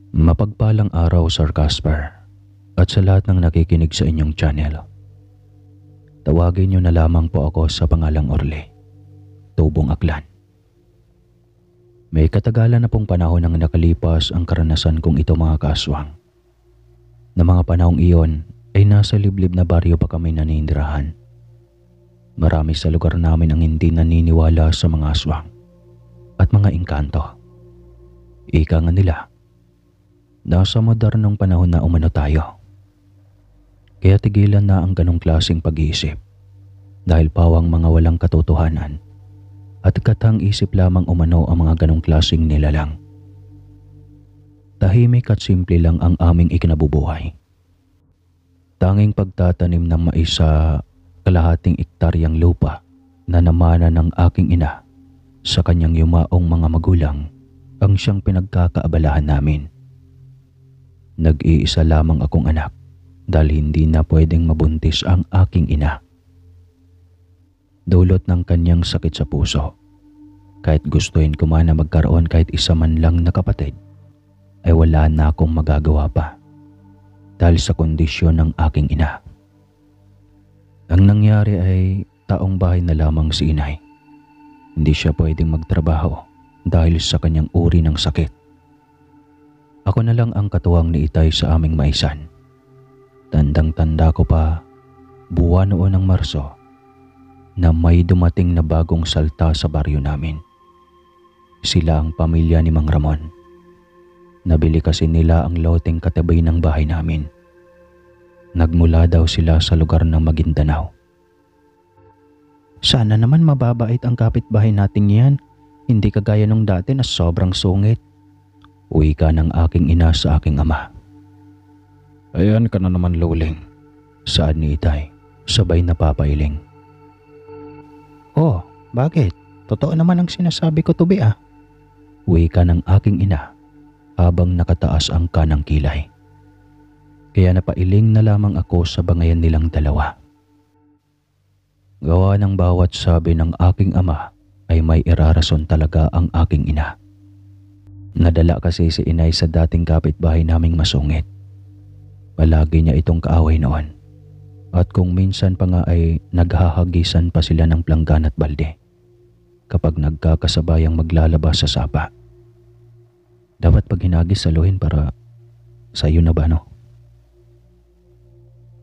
Mapagpalang araw, Sir Casper, at sa lahat ng nakikinig sa inyong channel. Tawagin niyo na lamang po ako sa pangalang Orly, Tubong Aklan. May katagalan na pong panahon nang nakalipas ang karanasan kong ito, mga kaaswang. Na mga panahong iyon ay nasa liblib na baryo pa kami naninirahan. Marami sa lugar namin ang hindi naniniwala sa mga aswang at mga engkanto. Ika nga nila, nasa modernong panahon na umano tayo. Kaya tigilan na ang ganong klaseng pag-iisip dahil pawang mga walang katotohanan at katang isip lamang umano ang mga ganong klaseng nilalang. Tahimik at simple lang ang aming ikinabubuhay. Tanging pagtatanim ng mais sa kalahating ektaryang lupa na namana ng aking ina sa kanyang yumaong mga magulang ang siyang pinagkakaabalahan namin. Nag-iisa lamang akong anak dahil hindi na pwedeng mabuntis ang aking ina. Dulot ng kanyang sakit sa puso, kahit gustuin ko man na magkaroon kahit isa man lang na kapatid, ay wala na akong magagawa pa dahil sa kondisyon ng aking ina. Ang nangyari ay taong bahay na lamang si inay. Hindi siya pwedeng magtrabaho dahil sa kanyang uri ng sakit. Ako na lang ang katuwang ni itay sa aming maisan. Tandang-tanda ko pa, buwan noon ng Marso, na may dumating na bagong salta sa baryo namin. Sila ang pamilya ni Mang Ramon. Nabili kasi nila ang loteng katabi ng bahay namin. Nagmula daw sila sa lugar ng Maguindanao. Sana naman mababait ang kapitbahay nating yan, hindi kagaya nung dati na sobrang sungit. Uwi ka ng aking ina sa aking ama. Ayan ka na naman, Luling, saad ni itay, sabay na papailing. Oh, bakit? Totoo naman ang sinasabi ko, Tubi ah. Uwi ka ng aking ina habang nakataas ang kanang kilay. Kaya napailing na lamang ako sa bangayan nilang dalawa. Gawa ng bawat sabi ng aking ama ay may irarason talaga ang aking ina. Nadala kasi si inay sa dating kapitbahay naming masungit. Palagi niya itong kaaway noon. At kung minsan pa nga ay naghahagisan pa sila ng planggan at balde kapag nagkakasabayang maglalabas sa sapa. Dapat pag hinagis saluhin para sa iyo na ba, no?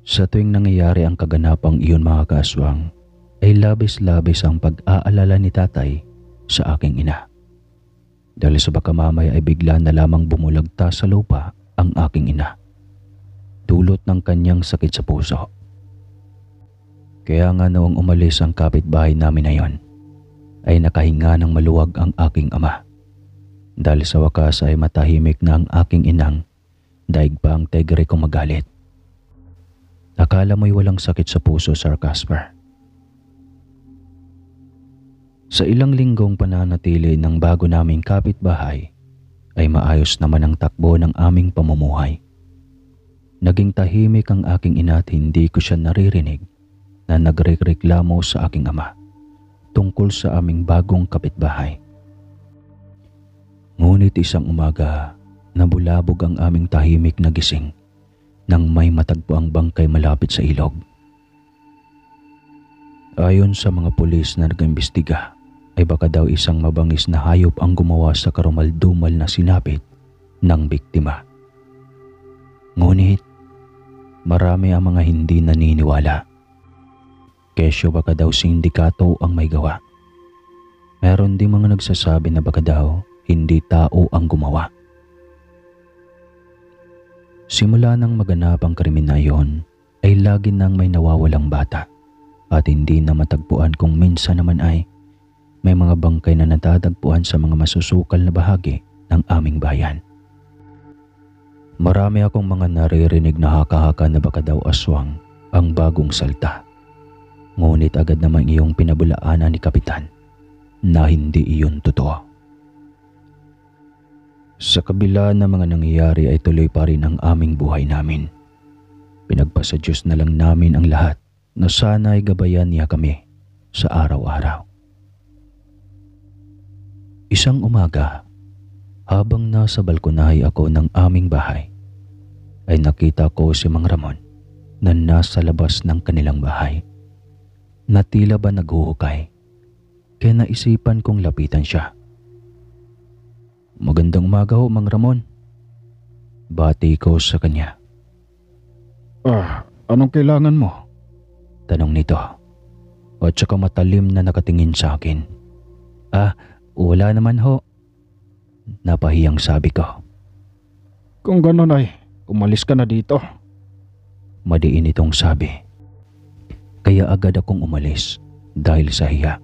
Sa tuwing nangyayari ang kaganapang iyon, mga kaaswang, ay labis-labis ang pag-aalala ni tatay sa aking ina. Dahil sa baka mamaya ay bigla na lamang bumulagta sa lupa ang aking ina, dulot ng kanyang sakit sa puso. Kaya nga noong umalis ang kapitbahay namin na yon, ay nakahinga ng maluwag ang aking ama. Dahil sa wakas ay matahimik na ang aking inang, daig pa ang tegre kong magalit. Akala mo'y walang sakit sa puso, Sir Casper. Sa ilang linggong pananatili ng bago naming kapitbahay, ay maayos naman ang takbo ng aming pamumuhay. Naging tahimik ang aking ina at hindi ko siya naririnig na nagrereklamo sa aking ama tungkol sa aming bagong kapitbahay. Ngunit isang umaga, nabulabog ang aming tahimik na gising nang may matagpo ang bangkay malapit sa ilog. Ayon sa mga pulis na nag-imbestiga, ay baka daw isang mabangis na hayop ang gumawa sa karumal-dumal na sinapit ng biktima. Ngunit, marami ang mga hindi naniniwala. Kesyo baka daw sindikato ang may gawa. Meron din mga nagsasabi na baka daw hindi tao ang gumawa. Simula nang maganap ang krimen na iyon, ay lagi nang may nawawalang bata at hindi na matagpuan kung minsan naman ay may mga bangkay na natatagpuan sa mga masusukal na bahagi ng aming bayan. Marami akong mga naririnig na haka-haka na baka daw aswang ang bagong salta. Ngunit agad naman iyong pinabulaanan ni Kapitan na hindi iyon totoo. Sa kabila ng mga nangyayari ay tuloy pa rin ang aming buhay namin. Pinagpasa Diyos na lang namin ang lahat na sana ay gabayan niya kami sa araw-araw. Isang umaga, Habang nasa balkonahe ako ng aming bahay, ay nakita ko si Mang Ramon na nasa labas ng kanilang bahay na tila ba naghuhukay, kaya naisipan kong lapitan siya. "Magandang umaga ho, Mang Ramon." Bati ko sa kanya. Anong kailangan mo?" Tanong nito at saka matalim na nakatingin sa akin. Wala naman ho." Napahiyang sabi ko. "Kung gano'n ay umalis ka na dito." Madiin itong sabi. Kaya agad akong umalis dahil sa hiya.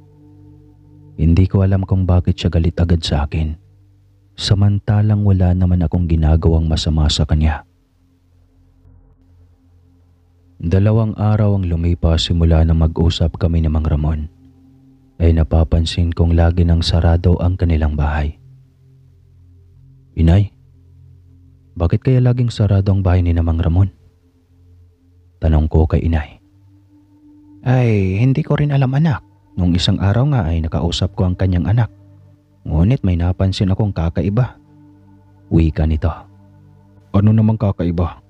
Hindi ko alam kung bakit siya galit agad sa akin, samantalang wala naman akong ginagawang masama sa kanya. 2 araw ang lumipas simula na mag-usap kami ni Mang Ramon, ay napapansin kong lagi nang sarado ang kanilang bahay. "Inay, bakit kaya laging sarado ang bahay ni Mang Ramon?" Tanong ko kay inay. "Hindi ko rin alam, anak. Nung isang araw nga ay nakausap ko ang kanyang anak. Ngunit may napansin akong kakaiba." Wika nito. "Ano namang kakaiba?"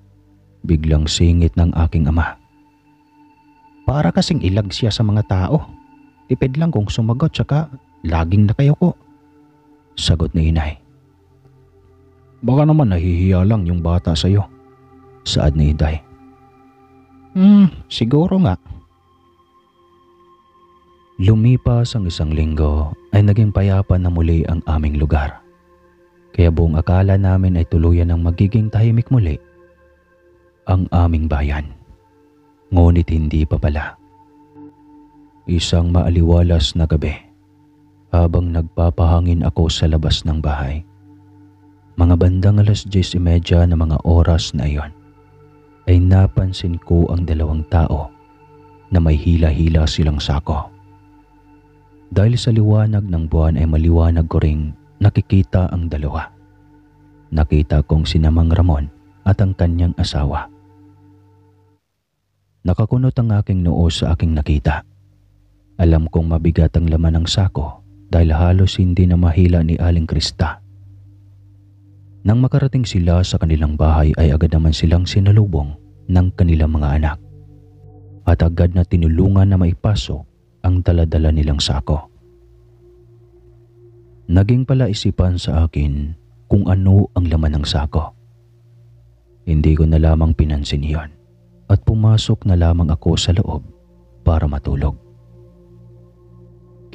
Biglang singit ng aking ama. "Para kasing ilag siya sa mga tao. Tipid lang kung sumagot, tsaka laging nakayuko." Sagot ni inay. "Baka naman nahihiya lang yung bata sa'yo." Saad ni Iday. Siguro nga." Lumipas ang 1 linggo ay naging payapa na muli ang aming lugar. Kaya buong akala namin ay tuluyan ng magiging tahimik muli ang aming bayan. Ngunit hindi pa pala. Isang maaliwalas na gabi, habang nagpapahangin ako sa labas ng bahay, mga bandang 10:30 na mga oras na iyon, ay napansin ko ang 2 tao na may hila-hila silang sako. Dahil sa liwanag ng buwan ay maliwanag ko ring nakikita ang 2. Nakita kong sina Mang Ramon at ang kanyang asawa. Nakakunot ang aking noo sa aking nakita. Alam kong mabigat ang laman ng sako dahil halos hindi na mahila ni Aling Krista. Nang makarating sila sa kanilang bahay ay agad naman silang sinalubong ng kanilang mga anak at agad na tinulungan na maipasok ang dala-dala nilang sako. Naging palaisipan sa akin kung ano ang laman ng sako. Hindi ko na lamang pinansin iyon at pumasok na lamang ako sa loob para matulog.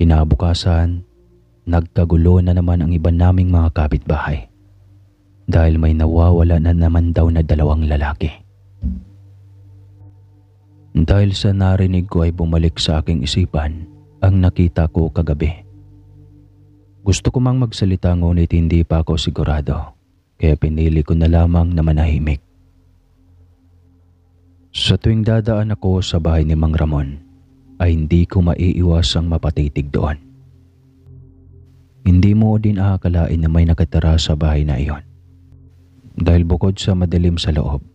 Kinabukasan, nagkagulo na naman ang iba naming mga kapitbahay dahil may nawawala na naman daw na 2 lalaki. Dahil sa narinig ko ay bumalik sa aking isipan ang nakita ko kagabi. Gusto ko mang magsalita ngunit hindi pa ako sigurado, kaya pinili ko na lamang na manahimik. Sa tuwing dadaan ako sa bahay ni Mang Ramon ay hindi ko maiiwasang mapatitig doon. Hindi mo din aakalain na may nakatira sa bahay na iyon. Dahil bukod sa madilim sa loob,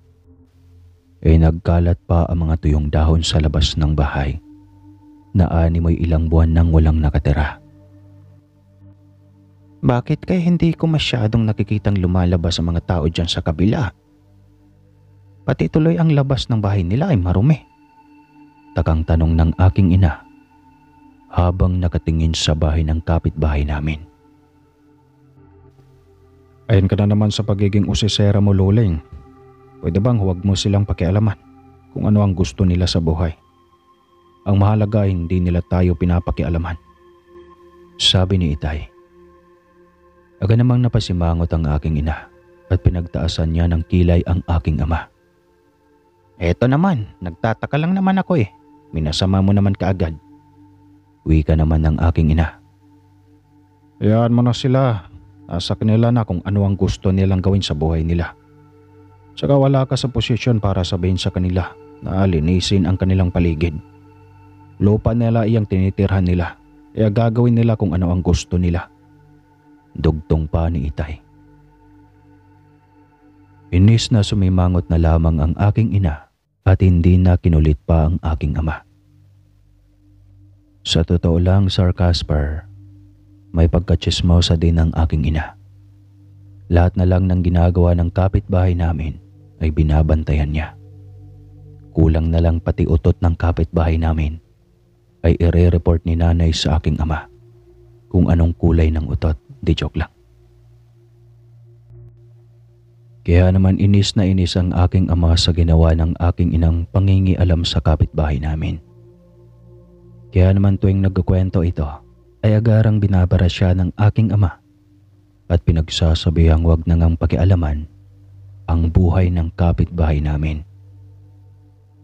ay nagkalat pa ang mga tuyong dahon sa labas ng bahay na animoy ilang buwan nang walang nakatira. Bakit kaya hindi ko masyadong nakikitang lumalabas ang mga tao dyan sa kabila? Pati tuloy ang labas ng bahay nila ay marumi. Takang tanong ng aking ina habang nakatingin sa bahay ng kapitbahay namin. Ayon ka na naman sa pagiging usisera mo, Luling. Pwede bang huwag mo silang pakialaman kung ano ang gusto nila sa buhay? Ang mahalaga ay hindi nila tayo pinapakialaman. Sabi ni Itay. Agad namang napasimangot ang aking ina at pinagtaasan niya ng kilay ang aking ama. Eto naman, nagtataka lang naman ako eh. Minasama mo naman kaagad. Wika naman ng aking ina. Hayaan mo na sila. Nasa kanila na kung ano ang gusto nilang gawin sa buhay nila. Tsaka wala ka sa posisyon para sabihin sa kanila na linisin ang kanilang paligid. Lupa nila iyang tinitirhan nila, kaya gagawin nila kung ano ang gusto nila. Dugtong pa ni Itay. Inis na sumimangot na lamang ang aking ina at hindi na kinulit pa ang aking ama. Sa totoo lang, Sir Casper, may pagkatsismosa din ang aking ina. Lahat na lang ng ginagawa ng kapitbahay namin ay binabantayan niya. Kulang na lang pati utot ng kapitbahay namin ay ire-report ni nanay sa aking ama kung anong kulay ng utot. Di joke lang. Kaya naman inis na inis ang aking ama sa ginawa ng aking inang pangingialam sa kapitbahay namin. Kaya naman tuwing nagkukwento ito ay agarang binabara siya ng aking ama at pinagsasabihang wag na ngang pakialaman ang buhay ng kapitbahay namin.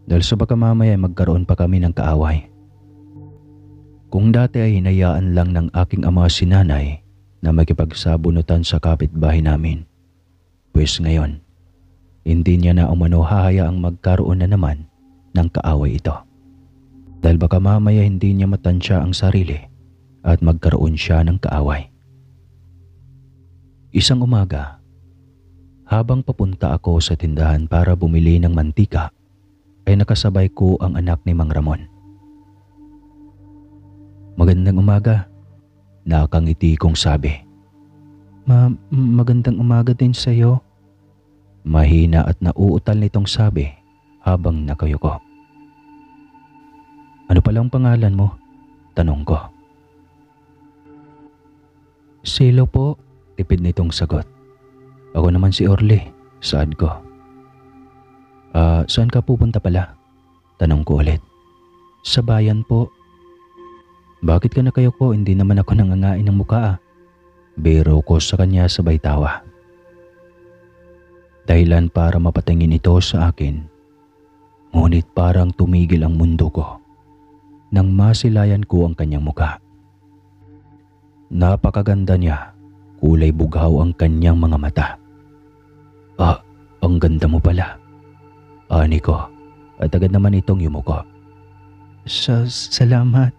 Dahil sa baka mamaya ay magkaroon pa kami ng kaaway. Kung dati ay hinayaan lang ng aking ama si nanay na makipagsabunutan sa kapitbahay namin, pues ngayon, hindi niya na umano hahayaang magkaroon na naman ng kaaway ito. Dahil baka mamaya hindi niya matansya ang sarili at magkaroon siya ng kaaway. Isang umaga, habang papunta ako sa tindahan para bumili ng mantika, ay nakasabay ko ang anak ni Mang Ramon. "Magandang umaga," nakangiti kong sabi. Magandang umaga din sa'yo." Mahina at nauutal nitong sabi habang nakayuko. "Ano palang pangalan mo?" tanong ko. "Silo po," tipid nitong sagot. "Ako naman si Orly," saad ko. Saan ka pupunta pala?" tanong ko ulit. "Sa bayan po." "Bakit ka nakayuko? Hindi naman ako nangangain ng mukha ah." Biro ko sa kanya sabay tawa. Dahilan para mapatingin ito sa akin. Ngunit parang tumigil ang mundo ko nang masilayan ko ang kanyang mukha. Napakaganda niya, kulay bughaw ang kanyang mga mata. Ang ganda mo pala," ani ko at agad naman itong yumuko. Salamat,"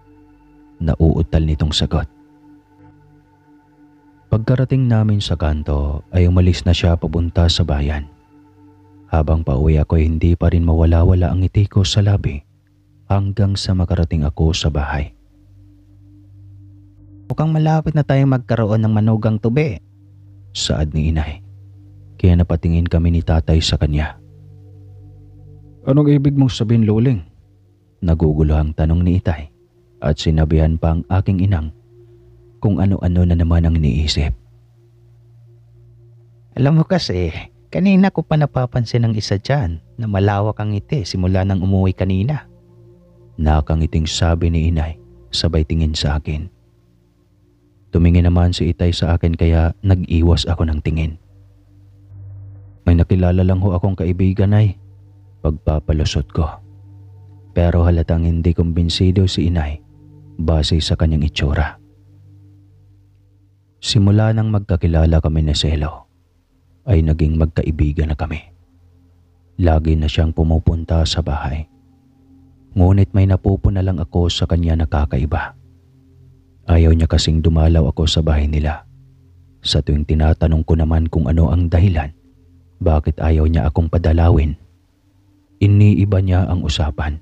nauutal nitong sagot. Pagkarating namin sa kanto ay umalis na siya papunta sa bayan. Habang pauwi ako ay hindi pa rin mawala-wala ang ngiti ko sa labi hanggang sa makarating ako sa bahay. "Mukhang malapit na tayong magkaroon ng manugang tubi." Saad ni inay. Kaya napatingin kami ni tatay sa kanya. Anong ibig mong sabihin, Luling? Nagugulo ang tanong ni itay at sinabihan pa ang aking inang kung ano-ano na naman ang iniisip. "Alam mo kasi, kanina ko pa napapansin ng isa dyan na malawak ang ngiti simula nang umuwi kanina." Nakangiting sabi ni inay sabay tingin sa akin. Tumingin naman si itay sa akin kaya nag-iwas ako ng tingin. "May nakilala lang ho akong kaibigan ay," pagpapalusot ko. Pero halatang hindi kumbinsido si inay base sa kanyang itsura. Simula nang magkakilala kami ni Selo, ay naging magkaibigan na kami. Lagi na siyang pumupunta sa bahay. Ngunit may napupuna lang ako sa kanya na kakaiba. Ayaw niya kasing dumalaw ako sa bahay nila. Sa tuwing tinatanong ko naman kung ano ang dahilan, bakit ayaw niya akong padalawin, iniiba niya ang usapan.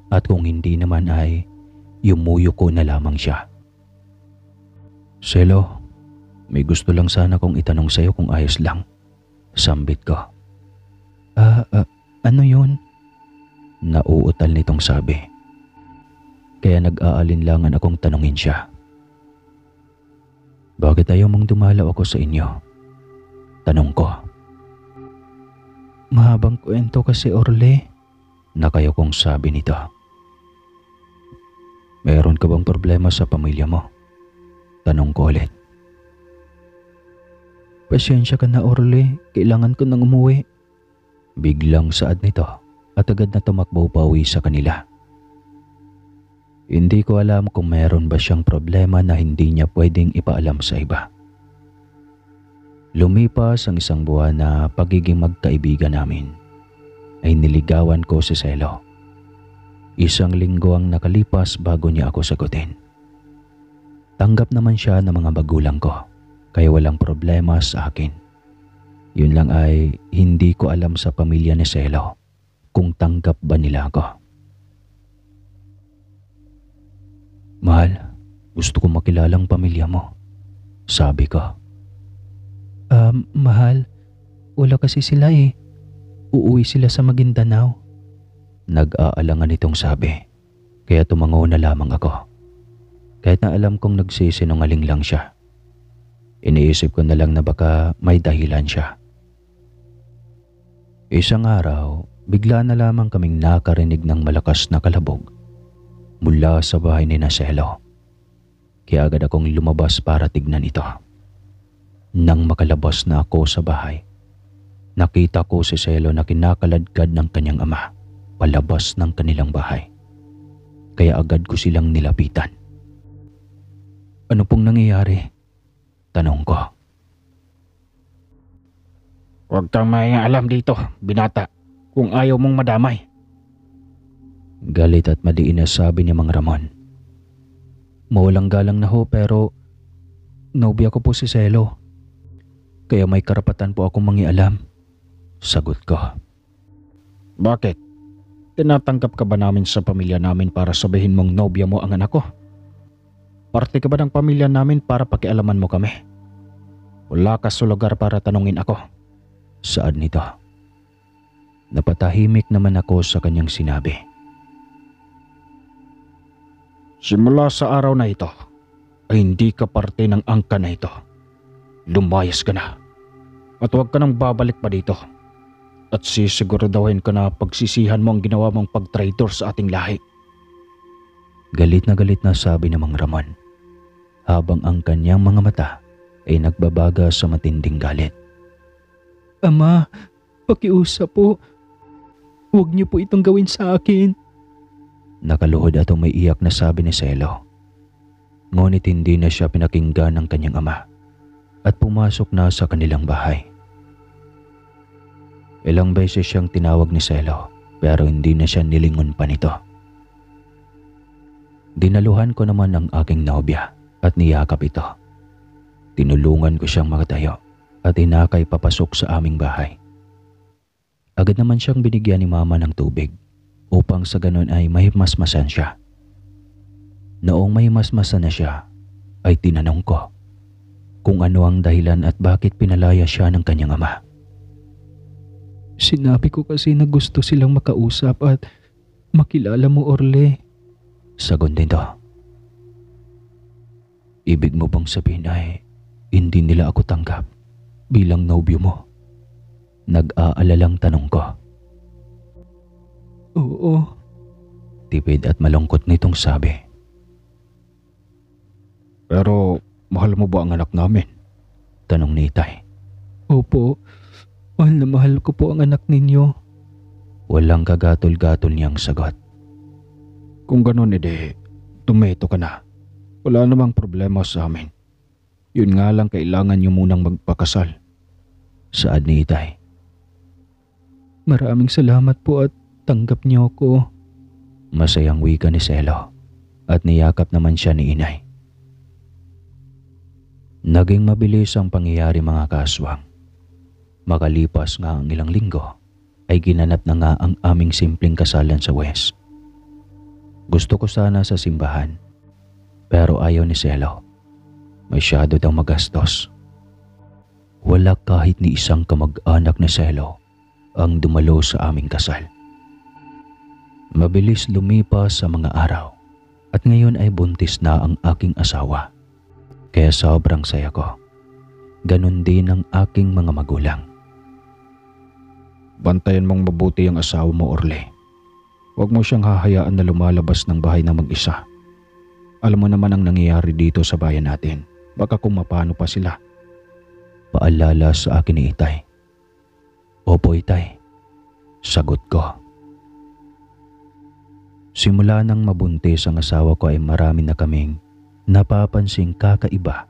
At kung hindi naman ay yumuyo ko na lamang siya. "Selo, may gusto lang sana kong itanong sa'yo kung ayos lang," sambit ko. Ano yun?" Nauutal nitong sabi. Kaya nag-aalinlangan akong tanungin siya. "Bakit ayaw mong dumalaw ako sa inyo?" tanong ko. "Mahabang kwento kasi, Orly." Nakayokong sabi nito. "Meron ka bang problema sa pamilya mo?" tanong ko ulit. "Pasensya ka na, Orly. Kailangan ko nang umuwi." Biglang saad nito at agad na tumakbo pauwi sa kanila. Hindi ko alam kung meron ba siyang problema na hindi niya pwedeng ipaalam sa iba. Lumipas ang isang buwan na pagiging magkaibigan namin, ay niligawan ko si Selo. Isang linggo ang nakalipas bago niya ako sagutin. Tanggap naman siya ng mga magulang ko, kaya walang problema sa akin. Yun lang ay hindi ko alam sa pamilya ni Selo kung tanggap ba nila ako. "Mahal, gusto ko makilalang pamilya mo," sabi ko. Mahal, wala kasi sila eh. Uuwi sila sa Maguindanao. Nag-aalangan itong sabi, kaya tumango na lamang ako. Kahit na alam kong nagsisinungaling lang siya. Iniisip ko na lang na baka may dahilan siya. Isang araw, bigla na lamang kaming nakarinig ng malakas na kalabog mula sa bahay ni Selo. Kaya agad akong lumabas para tignan ito. Nang makalabas na ako sa bahay, nakita ko si Selo na kinakaladkad ng kanyang ama palabas ng kanilang bahay. Kaya agad ko silang nilapitan. Ano pong nangyayari? Tanong ko. Huwag kang may alam dito, binata, kung ayaw mong madamay. Galit at madiin na sabi ni Mang Ramon. Mawalang galang na ho pero nobya ko po si Selo. Kaya may karapatan po akong mangialam. Sagot ko. Bakit? Tinatanggap ka ba namin sa pamilya namin para sabihin mong nobya mo ang anak ko? Parte ka ba ng pamilya namin para pakialaman mo kami? Wala ka sa lugar para tanungin ako. Saad nito. Napatahimik naman ako sa kanyang sinabi. Simula sa araw na ito, ay hindi ka parte ng angka na ito. Lumayas ka na. At huwag ka nang babalik pa dito. At sisiguraduhin ka na pagsisihan mo ang ginawa mong pag-traitor sa ating lahi. Galit na sabi ng Mang Ramon, habang ang kanyang mga mata ay nagbabaga sa matinding galit. Ama, pakiusap po. Huwag niyo po itong gawin sa akin. Nakaluhod at umiiyak na sabi ni Selo. Ngunit hindi na siya pinakinggan ng kanyang ama at pumasok na sa kanilang bahay. Ilang beses siyang tinawag ni Selo pero hindi na siya nilingon pa nito. Dinaluhan ko naman ang aking nobya at niyakap ito. Tinulungan ko siyang makatayo at inakay papasok sa aming bahay. Agad naman siyang binigyan ni Mama ng tubig upang sa ganon ay mahimasmasan siya. Noong mahimasmasan na siya ay tinanong ko kung ano ang dahilan at bakit pinalaya siya ng kanyang ama. Sinabi ko kasi na gusto silang makausap at makilala mo, Orle. Sagot nito. Ibig mo bang sabihin ay hindi nila ako tanggap bilang nobyo mo? Nag-aalalang tanong ko. Oo. Tipid at malungkot nitong sabi. Pero mahal mo ba ang anak namin? Tanong ni Itay. Opo, mahal na mahal ko po ang anak ninyo. Walang kagatol-gatol niyang sagot. Kung ganun edi, tumeto ka na. Wala namang problema sa amin. Yun nga lang kailangan niyo munang magpakasal. Saad ni Itay. Maraming salamat po at tanggap niyo ako. Masayang wika ni Selo at niyakap naman siya ni Inay. Naging mabilis ang pangyayari mga kaswang. Makalipas nga ang ilang linggo ay ginanap na nga ang aming simpleng kasalan sa West. Gusto ko sana sa simbahan pero ayaw ni Selo. Masyado daw magastos. Wala kahit ni isang kamag-anak ni Selo ang dumalo sa aming kasal. Mabilis lumipas sa mga araw at ngayon ay buntis na ang aking asawa. Kaya sobrang saya ko. Ganon din ang aking mga magulang. Bantayan mong mabuti ang asawa mo, Orle. Huwag mo siyang hahayaan na lumalabas ng bahay na mag-isa. Alam mo naman ang nangyayari dito sa bayan natin. Baka kung mapano pa sila. Paalala sa akin ni Itay. Opo, Itay. Sagot ko. Simula nang mabuntis ang asawa ko ay marami na kaming napapansing kakaiba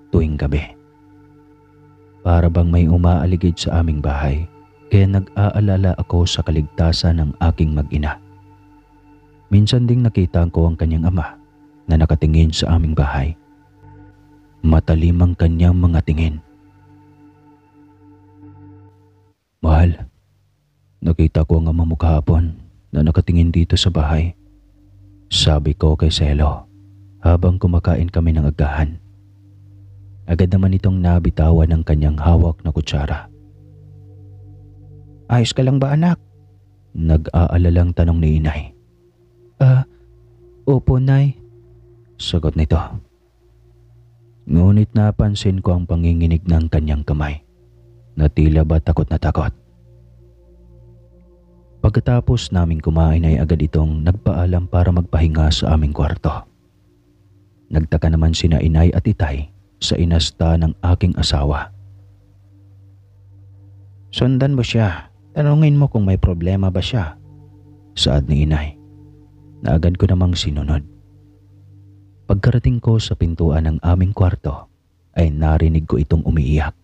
tuwing gabi. Para bang may umaaligid sa aming bahay, kaya nag-aalala ako sa kaligtasan ng aking mag-ina. Minsan ding nakita ko ang kanyang ama na nakatingin sa aming bahay. Matalim ang kanyang mga tingin. Mahal, nakita ko ang ama mo kahapon na nakatingin dito sa bahay. Sabi ko kay Selo habang kumakain kami ng agahan. Agad naman itong nabitawan ng kanyang hawak na kutsara. Ayos ka lang ba anak? Nag-aalalang tanong ni inay. Opo nay. Sagot nito. Ngunit napansin ko ang panginginig ng kanyang kamay na tila ba takot na takot. Pagkatapos naming kumain ay agad itong nagpaalam para magpahinga sa aming kwarto. Nagtaka naman sina inay at itay sa inasta ng aking asawa. Sundan mo siya. Tanungin mo kung may problema ba siya. Saad ni inay na agad ko namang sinunod. Pagkarating ko sa pintuan ng aming kwarto ay narinig ko itong umiiyak.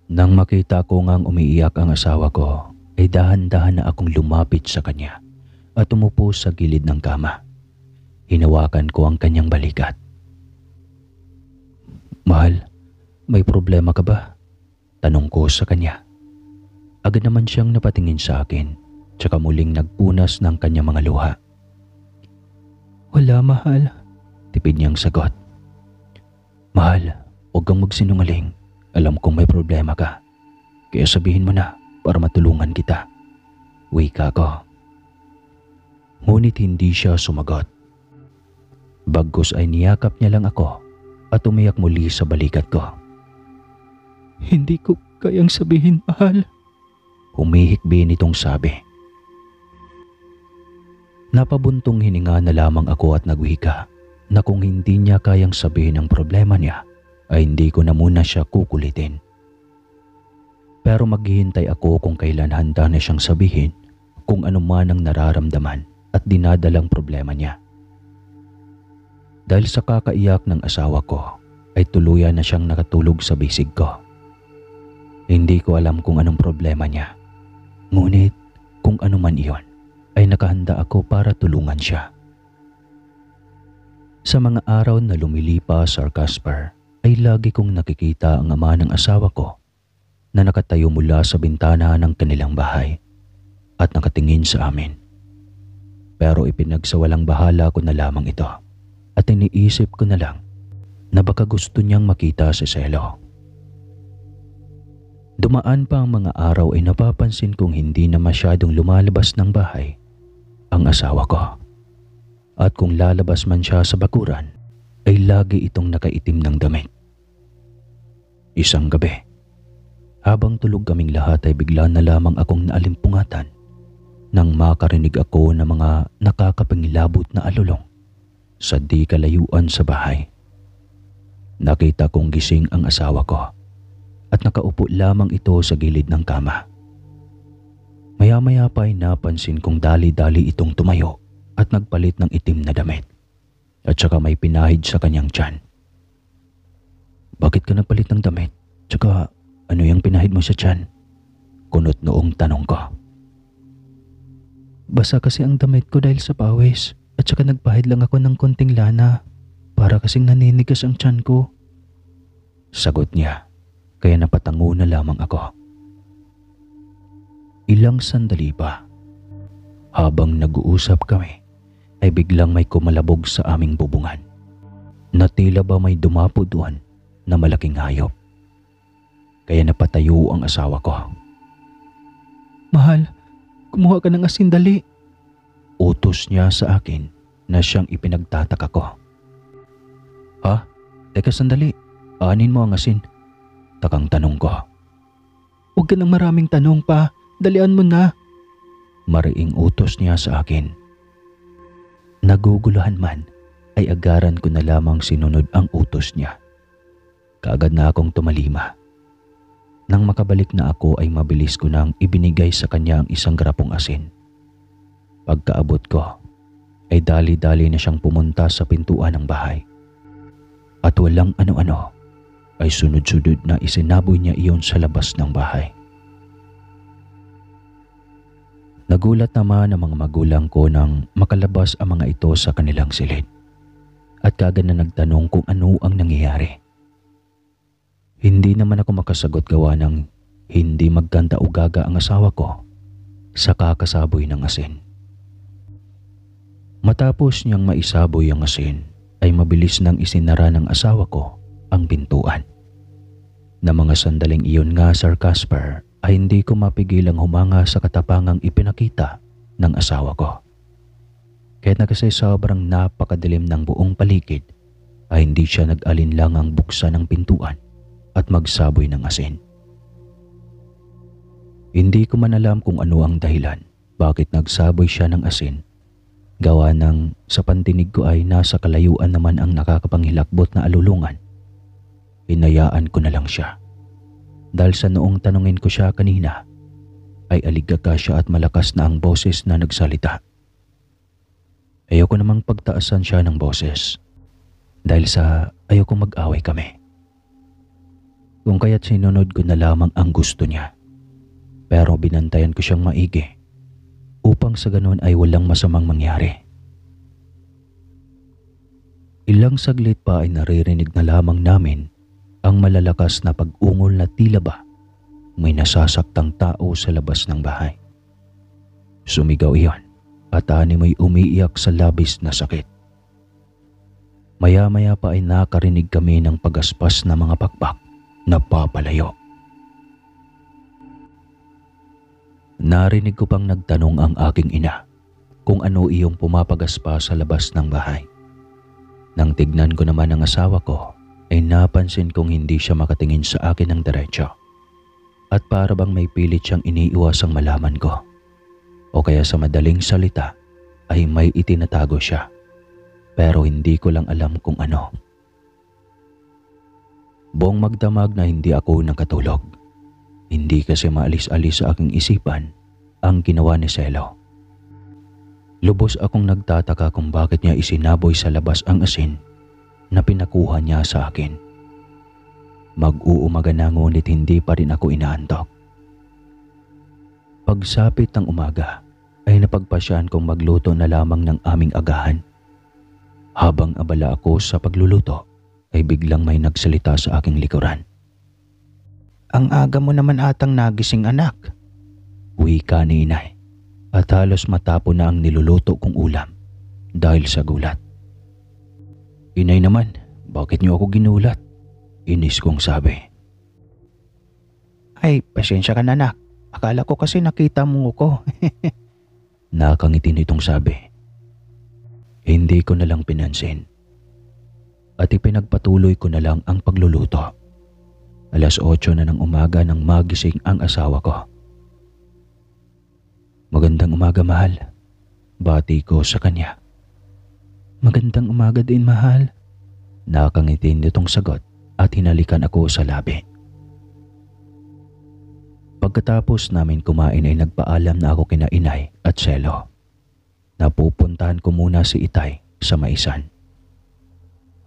Nang makita ko ngang umiiyak ang asawa ko ay dahan-dahan na akong lumapit sa kanya at umupo sa gilid ng kama. Hinawakan ko ang kanyang balikat. Mahal, may problema ka ba? Tanong ko sa kanya. Agad naman siyang napatingin sa akin tsaka muling nagpunas ng kanyang mga luha. Wala mahal. Tipid niyang sagot. Mahal, huwag kang magsinungaling. Alam kong may problema ka. Kaya sabihin mo na para matulungan kita. Wika ko. Ngunit hindi siya sumagot. Bagkus ay niyakap niya lang ako at umiyak muli sa balikat ko. Hindi ko kayang sabihin mahal. Humihikbi nitong sabi. Napabuntong hininga na lamang ako at nagwika na kung hindi niya kayang sabihin ang problema niya ay hindi ko na muna siya kukulitin. Pero maghihintay ako kung kailan handa na siyang sabihin kung ano man ang nararamdaman at dinadalang problema niya. Dahil sa kakaiyak ng asawa ko ay tuluyan na siyang nakatulog sa bisig ko. Hindi ko alam kung anong problema niya. Ngunit kung ano man iyon, ay nakahanda ako para tulungan siya. Sa mga araw na lumilipas, Sir Casper, ay lagi kong nakikita ang ama ng asawa ko na nakatayo mula sa bintana ng kanilang bahay at nakatingin sa amin. Pero ipinagsawalang bahala ko na lamang ito at iniisip ko na lang na baka gusto niyang makita si Selo. Dumaan pa ang mga araw ay napapansin kong hindi na masyadong lumalabas ng bahay ang asawa ko. At kung lalabas man siya sa bakuran, ay lagi itong nakaitim ng damit. Isang gabi, habang tulog kaming lahat ay bigla na lamang akong naalimpungatan nang makarinig ako ng mga nakakapangilabot na alulong sa di kalayuan sa bahay. Nakita kong gising ang asawa ko at nakaupo lamang ito sa gilid ng kama. Maya-maya pa ay napansin kong dali-dali itong tumayo at nagpalit ng itim na damit at saka may pinahid sa kanyang tiyan. Bakit ka nagpalit ng damit? Tsaka ano yung pinahid mo sa tiyan? Kunot noong tanong ko. Basa kasi ang damit ko dahil sa pawis at saka nagpahid lang ako ng konting lana para kasing naninigas ang tiyan ko. Sagot niya, kaya napatango na lamang ako. Ilang sandali pa, habang nag-uusap kami, ay biglang may kumalabog sa aming bubungan na tila ba may dumapo doon na malaking hayop. Kaya napatayo ang asawa ko. Mahal, kumuha ka ng asin dali. Utos niya sa akin na siyang ipinagtataka ko. Ha? Teka sandali, aanin mo ang asin. Takang tanong ko. Huwag ka ng maraming tanong pa. Dalian mo na. Mariing utos niya sa akin. Naguguluhan man, ay agaran ko na lamang sinunod ang utos niya. Kaagad na akong tumalima. Nang makabalik na ako ay mabilis ko nang ibinigay sa kanya ang isang grapong asin. Pagkaabot ko, ay dali-dali na siyang pumunta sa pintuan ng bahay. At walang ano-ano, ay sunod-sunod na isinaboy niya iyon sa labas ng bahay. Nagulat naman ang mga magulang ko nang makalabas ang mga ito sa kanilang silid at kaagad na nagtanong kung ano ang nangyayari. Hindi naman ako makasagot gawa ng hindi magkanta o gaga ang asawa ko sa kakasaboy ng asin. Matapos niyang maisaboy ang asin ay mabilis nang isinara ng asawa ko ang pintuan. Na mga sandaling iyon nga, Sir Casper, ay hindi ko mapigilang humanga sa katapangang ipinakita ng asawa ko. Kahit na kasi sobrang napakadilim ng buong paligid, ay hindi siya nag-alinlangang buksan ng pintuan at magsaboy ng asin. Hindi ko man alam kung ano ang dahilan bakit nagsaboy siya ng asin. Gawa ng sa pandinig ko ay nasa kalayuan naman ang nakakapanghilakbot na alulungan. Hinayaan ko na lang siya. Dahil sa noong tanungin ko siya kanina, ay aligaka siya at malakas na ang boses na nagsalita. Ayoko namang pagtaasan siya ng boses dahil sa ayoko mag-away kami. Kung kaya't sinunod ko na lamang ang gusto niya. Pero binantayan ko siyang maigi upang sa ganun ay walang masamang mangyari. Ilang saglit pa ay naririnig na lamang namin ang malalakas na pag-ungol na tila ba may nasasaktang tao sa labas ng bahay. Sumigaw iyon at animoy umiiyak sa labis na sakit. Maya-maya pa ay nakarinig kami ng pagaspas na mga pakpak na papalayo. Narinig ko pang nagtanong ang aking ina kung ano iyong pumapagaspas sa labas ng bahay. Nang tignan ko naman ang asawa ko, ay napansin kong hindi siya makatingin sa akin ng diretso. At para bang may pilit siyang iniiwasang malaman ko. O kaya sa madaling salita ay may itinatago siya. Pero hindi ko lang alam kung ano. Buong magdamag na hindi ako nakatulog. Hindi kasi maalis-alis sa aking isipan ang ginawa ni Selo. Lubos akong nagtataka kung bakit niya isinaboy sa labas ang asin na pinakuha niya sa akin. Mag-uumaga na ngunit hindi pa rin ako inaantok. Pagsapit ng umaga ay napagpasyahan kong magluto na lamang ng aming agahan. Habang abala ako sa pagluluto ay biglang may nagsalita sa aking likuran. Ang aga mo naman atang nagising, anak. Wika ni inay at halos matapo na ang niluluto kong ulam dahil sa gulat. Inay naman, bakit niyo ako ginulat? Inis kong sabi. Ay, pasensya ka na, anak. Akala ko kasi nakita mo ko. Nakangiti nitong sabi. Hindi ko na lang pinansin. At ipinagpatuloy ko na lang ang pagluluto. 8:00 na ng umaga nang magising ang asawa ko. Magandang umaga, mahal. Bati ko sa kanya. Magandang umaga din, mahal. Nakangiti nitong sagot at hinalikan ako sa labi. Pagkatapos namin kumain ay nagpaalam na ako kina inay at Selo. Napupuntahan ko muna si Itay sa Maisan.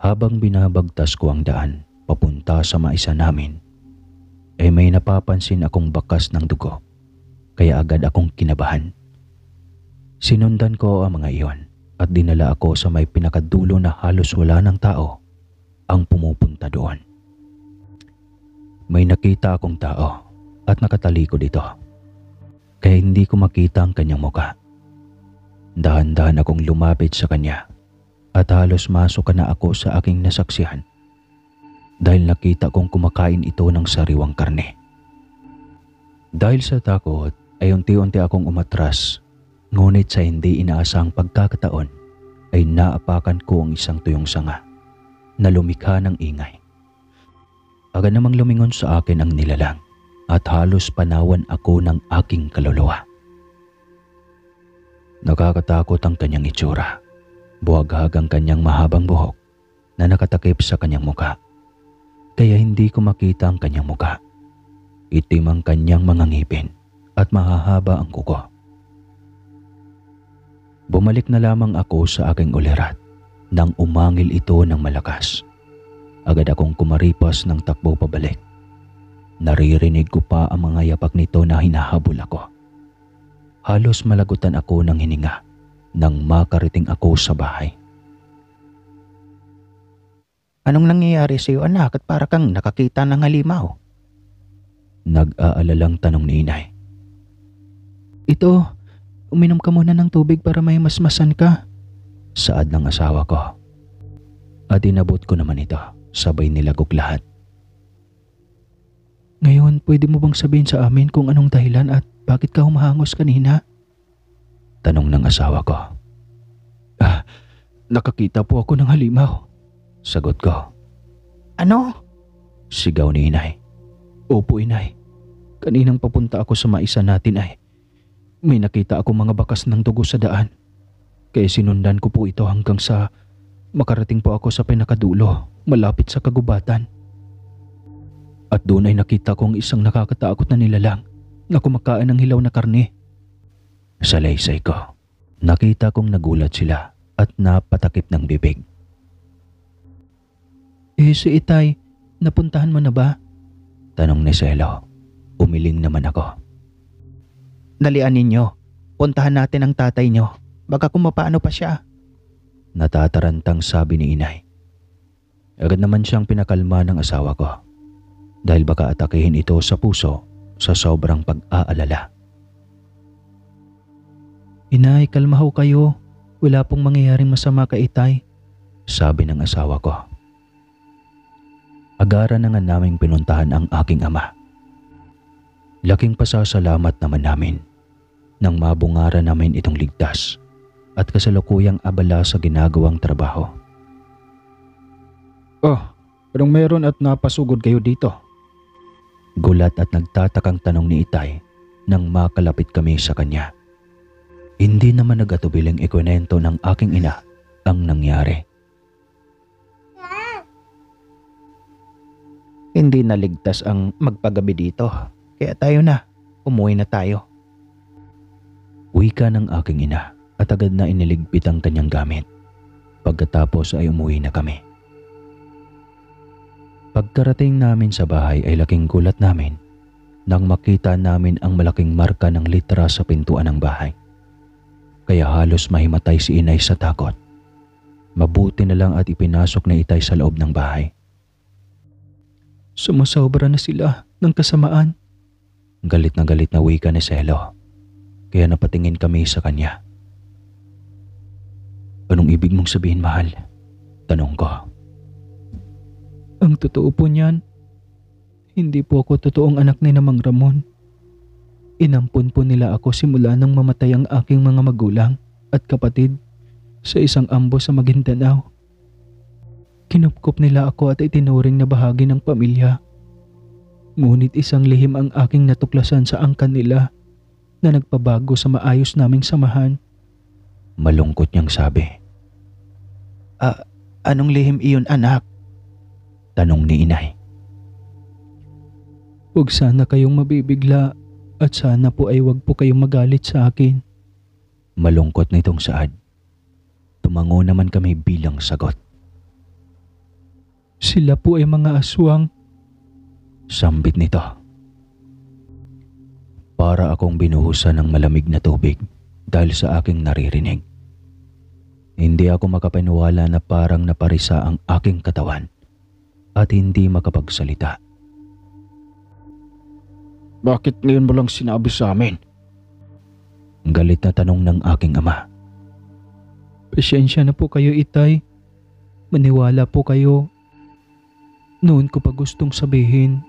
Habang binabagtas ko ang daan papunta sa Maisan namin, ay may napapansin akong bakas ng dugo, kaya agad akong kinabahan. Sinundan ko ang mga iyon at dinala ako sa may pinakadulo na halos wala ng tao ang pumupunta doon. May nakita akong tao at nakatalikod ito, kaya hindi ko makita ang kanyang muka. Dahan-dahan akong lumapit sa kanya at halos masok na ako sa aking nasaksihan dahil nakita kong kumakain ito ng sariwang karne. Dahil sa takot ay unti-unti akong umatras, ngunit sa hindi inaasang pagkakataon ay naapakan ko ang isang tuyong sanga na lumikha ng ingay. Agad namang lumingon sa akin ang nilalang at halos panawan ako ng aking kaluluwa. Nakakatakot ang kanyang itsura. Buhaghag ang kanyang mahabang buhok na nakatakip sa kanyang muka. Kaya hindi ko makita ang kanyang muka. Itim ang kanyang mga ngipin at mahahaba ang kuko. Bumalik na lamang ako sa aking ulirat nang umangil ito ng malakas. Agad akong kumaripas ng takbo pabalik. Naririnig ko pa ang mga yapak nito na hinahabol ako. Halos malagutan ako ng hininga nang makarating ako sa bahay. Anong nangyayari sa iyo, anak, at para kang nakakita ng halimaw? Nag-aalalang tanong ni inay. Ito, uminom ka muna ng tubig para may masmasan ka. Saad ng asawa ko. At inabot ko naman ito, sabay nilagok lahat. Ngayon, pwede mo bang sabihin sa amin kung anong dahilan at bakit ka humahangos kanina? Tanong ng asawa ko. Nakakita po ako ng halimaw. Sagot ko. Ano? Sigaw ni inay. Opo, inay. Kaninang papunta ako sa maisa natin ay may nakita ako mga bakas ng dugo sa daan. Kaya sinundan ko po ito hanggang sa makarating po ako sa pinakadulo, malapit sa kagubatan. At doon ay nakita kong isang nakakatakot na nilalang na kumakain ng hilaw na karne. Sa laysay ko, nakita kong nagulat sila at napatakip ng bibig. Si Itay, napuntahan mo na ba? Tanong ni Selo. Umiling naman ako. Dalian ninyo. Puntahan natin ang tatay nyo. Baka kung mapaano pa siya. Natatarantang sabi ni inay. Agad naman siyang pinakalma ng asawa ko. Dahil baka atakihin ito sa puso sa sobrang pag-aalala. Inay, kalma ho kayo. Wala pong mangyayaring masama kay Itay. Sabi ng asawa ko. Agaran na nga naming pinuntahan ang aking ama. Laking pasasalamat naman namin nang mabungaran namin itong ligtas at kasalukuyang abala sa ginagawang trabaho. Anong meron at napasugod kayo dito? Gulat at nagtatakang tanong ni Itay nang makalapit kami sa kanya. Hindi naman nagatubiling ikwento ng aking ina ang nangyari. Hindi naligtas ang magpagabi dito. Kaya tayo na. Umuwi na tayo. Wika ng aking ina at agad na iniligpit ang kanyang gamit. Pagkatapos ay umuwi na kami. Pagkarating namin sa bahay ay laking gulat namin nang makita namin ang malaking marka ng litra sa pintuan ng bahay. Kaya halos mahimatay si inay sa takot. Mabuti na lang at ipinasok na Itay sa loob ng bahay. Sumasobra na sila ng kasamaan. Galit na wika ni Selo. Kaya napatingin kami sa kanya. Anong ibig mong sabihin, mahal? Tanong ko. Ang totoo po niyan, hindi po ako totoong anak ni Mang Ramon. Inampun po nila ako simula nang mamatay ang aking mga magulang at kapatid sa isang ambo sa Maguindanao. Kinupkop nila ako at itinuring na bahagi ng pamilya. Ngunit isang lihim ang aking natuklasan sa angkan nila na nagpabago sa maayos naming samahan. Malungkot niyang sabi. Anong lihim iyon, anak? Tanong ni inay. Huwag sana kayong mabibigla at sana po ay huwag po kayong magalit sa akin. Malungkot nitong saad. Tumango naman kami bilang sagot. Sila po ay mga aswang. Sambit nito. Para akong binuhusan ng malamig na tubig dahil sa aking naririnig. Hindi ako makapaniwala na parang naparisa ang aking katawan at hindi makapagsalita. Bakit ngayon mo lang sinabi sa amin? Galit na tanong ng aking ama. Pasensya na po kayo, Itay. Maniwala po kayo. Noon ko pa gustong sabihin,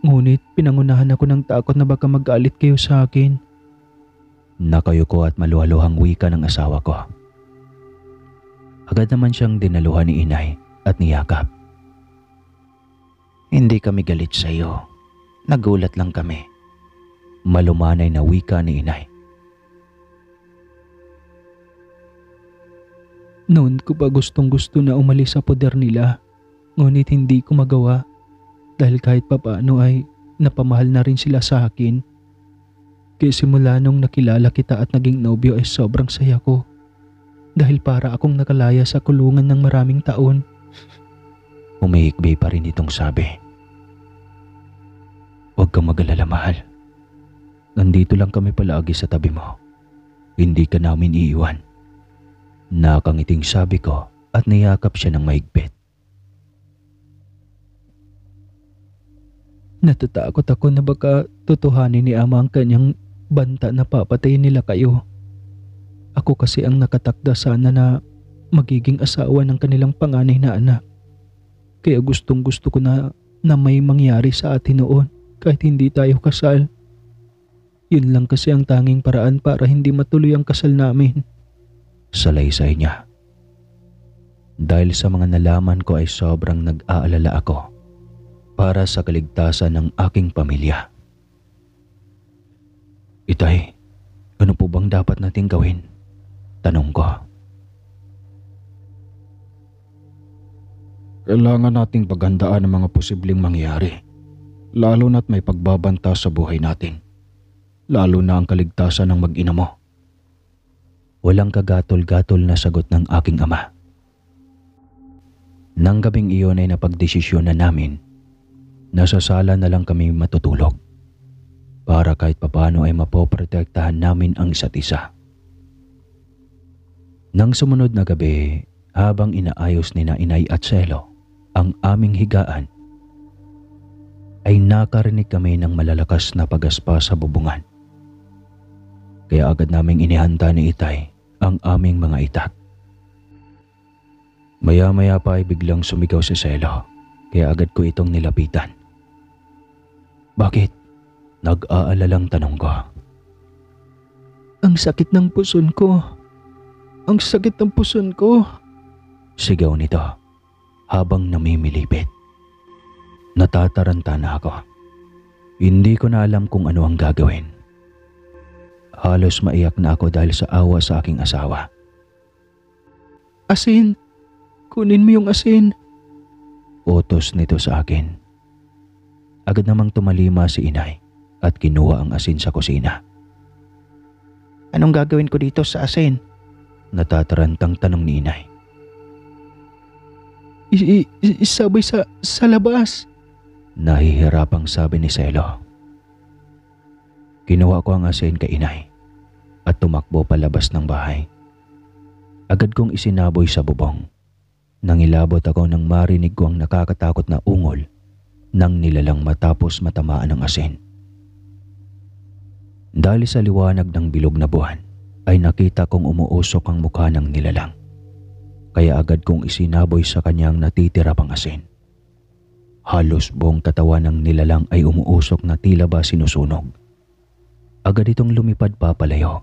ngunit pinangunahan ako ng takot na baka magalit kayo sa akin. Nakayuko at maluhaluhang wika ng asawa ko. Agad naman siyang dinaluhan ni inay at niyakap. Hindi kami galit sa iyo. Nagulat lang kami. Malumanay na wika ni inay. Noon ko pa gustong gusto na umalis sa poder nila, ngunit hindi ko magawa dahil kahit papaano ay napamahal na rin sila sa akin. Kaya simula nung nakilala kita at naging nobyo ay sobrang saya ko dahil para akong nakalaya sa kulungan ng maraming taon. Umihikbi pa rin itong sabi. Huwag kang mag-alala, mahal. Nandito lang kami palagi sa tabi mo. Hindi ka namin iiwan. Nakangiting sabi ko at niyakap siya ng mahigpit. Natatakot ako na baka tutuhanin ni Ama ang kanyang banta na papatayin nila kayo. Ako kasi ang nakatakda sana na magiging asawa ng kanilang panganay na anak. Kaya gustong gusto ko na may mangyari sa atin noon kahit hindi tayo kasal. Yun lang kasi ang tanging paraan para hindi matuloy ang kasal namin. Salaysay niya. Dahil sa mga nalaman ko ay sobrang nag-aalala ako para sa kaligtasan ng aking pamilya. Itay, ano po bang dapat nating gawin? Tanong ko. Kailangan nating paghandaan ang mga posibleng mangyari, lalo na't may pagbabanta sa buhay natin, lalo na ang kaligtasan ng mag-ina mo. Walang kagatol-gatol na sagot ng aking ama. Nang gabing iyon ay napagdesisyon na namin na sa sala na lang kami matutulog para kahit papano ay mapoprotektahan namin ang isa't isa. Nang sumunod na gabi, habang inaayos ni na Inay at Selo ang aming higaan, ay nakarinig kami ng malalakas na pagaspa sa bubungan. Kaya agad naming inihanda ni Itay ang aming mga itak. Maya-maya pa ay biglang sumigaw si Selo, kaya agad ko itong nilapitan. Bakit? Nag-aalalang tanong ko. Ang sakit ng puson ko. Ang sakit ng puson ko. Sigaw nito habang namimilipit. Natataranta na ako. Hindi ko na alam kung ano ang gagawin. Halos maiyak na ako dahil sa awa sa aking asawa. Asin! Kunin mo yung asin! Utos nito sa akin. Agad namang tumalima si Inay at kinuha ang asin sa kusina. Anong gagawin ko dito sa asin? Natatarantang tanong ni Inay. Isabay sa labas. Nahihirapang sabi ni Selo. Kinuha ko ang asin kay Inay at tumakbo palabas ng bahay. Agad kong isinaboy sa bubong. Nangilabot ako nang marinig ko ang nakakatakot na ungol ng nilalang matapos matamaan ng asin. Dahil sa liwanag ng bilog na buwan ay nakita kong umuusok ang mukha ng nilalang. Kaya agad kong isinaboy sa kanyang natitira pang asin. Halos buong katawan ng nilalang ay umuusok na tila ba sinusunog. Agad itong lumipad papalayo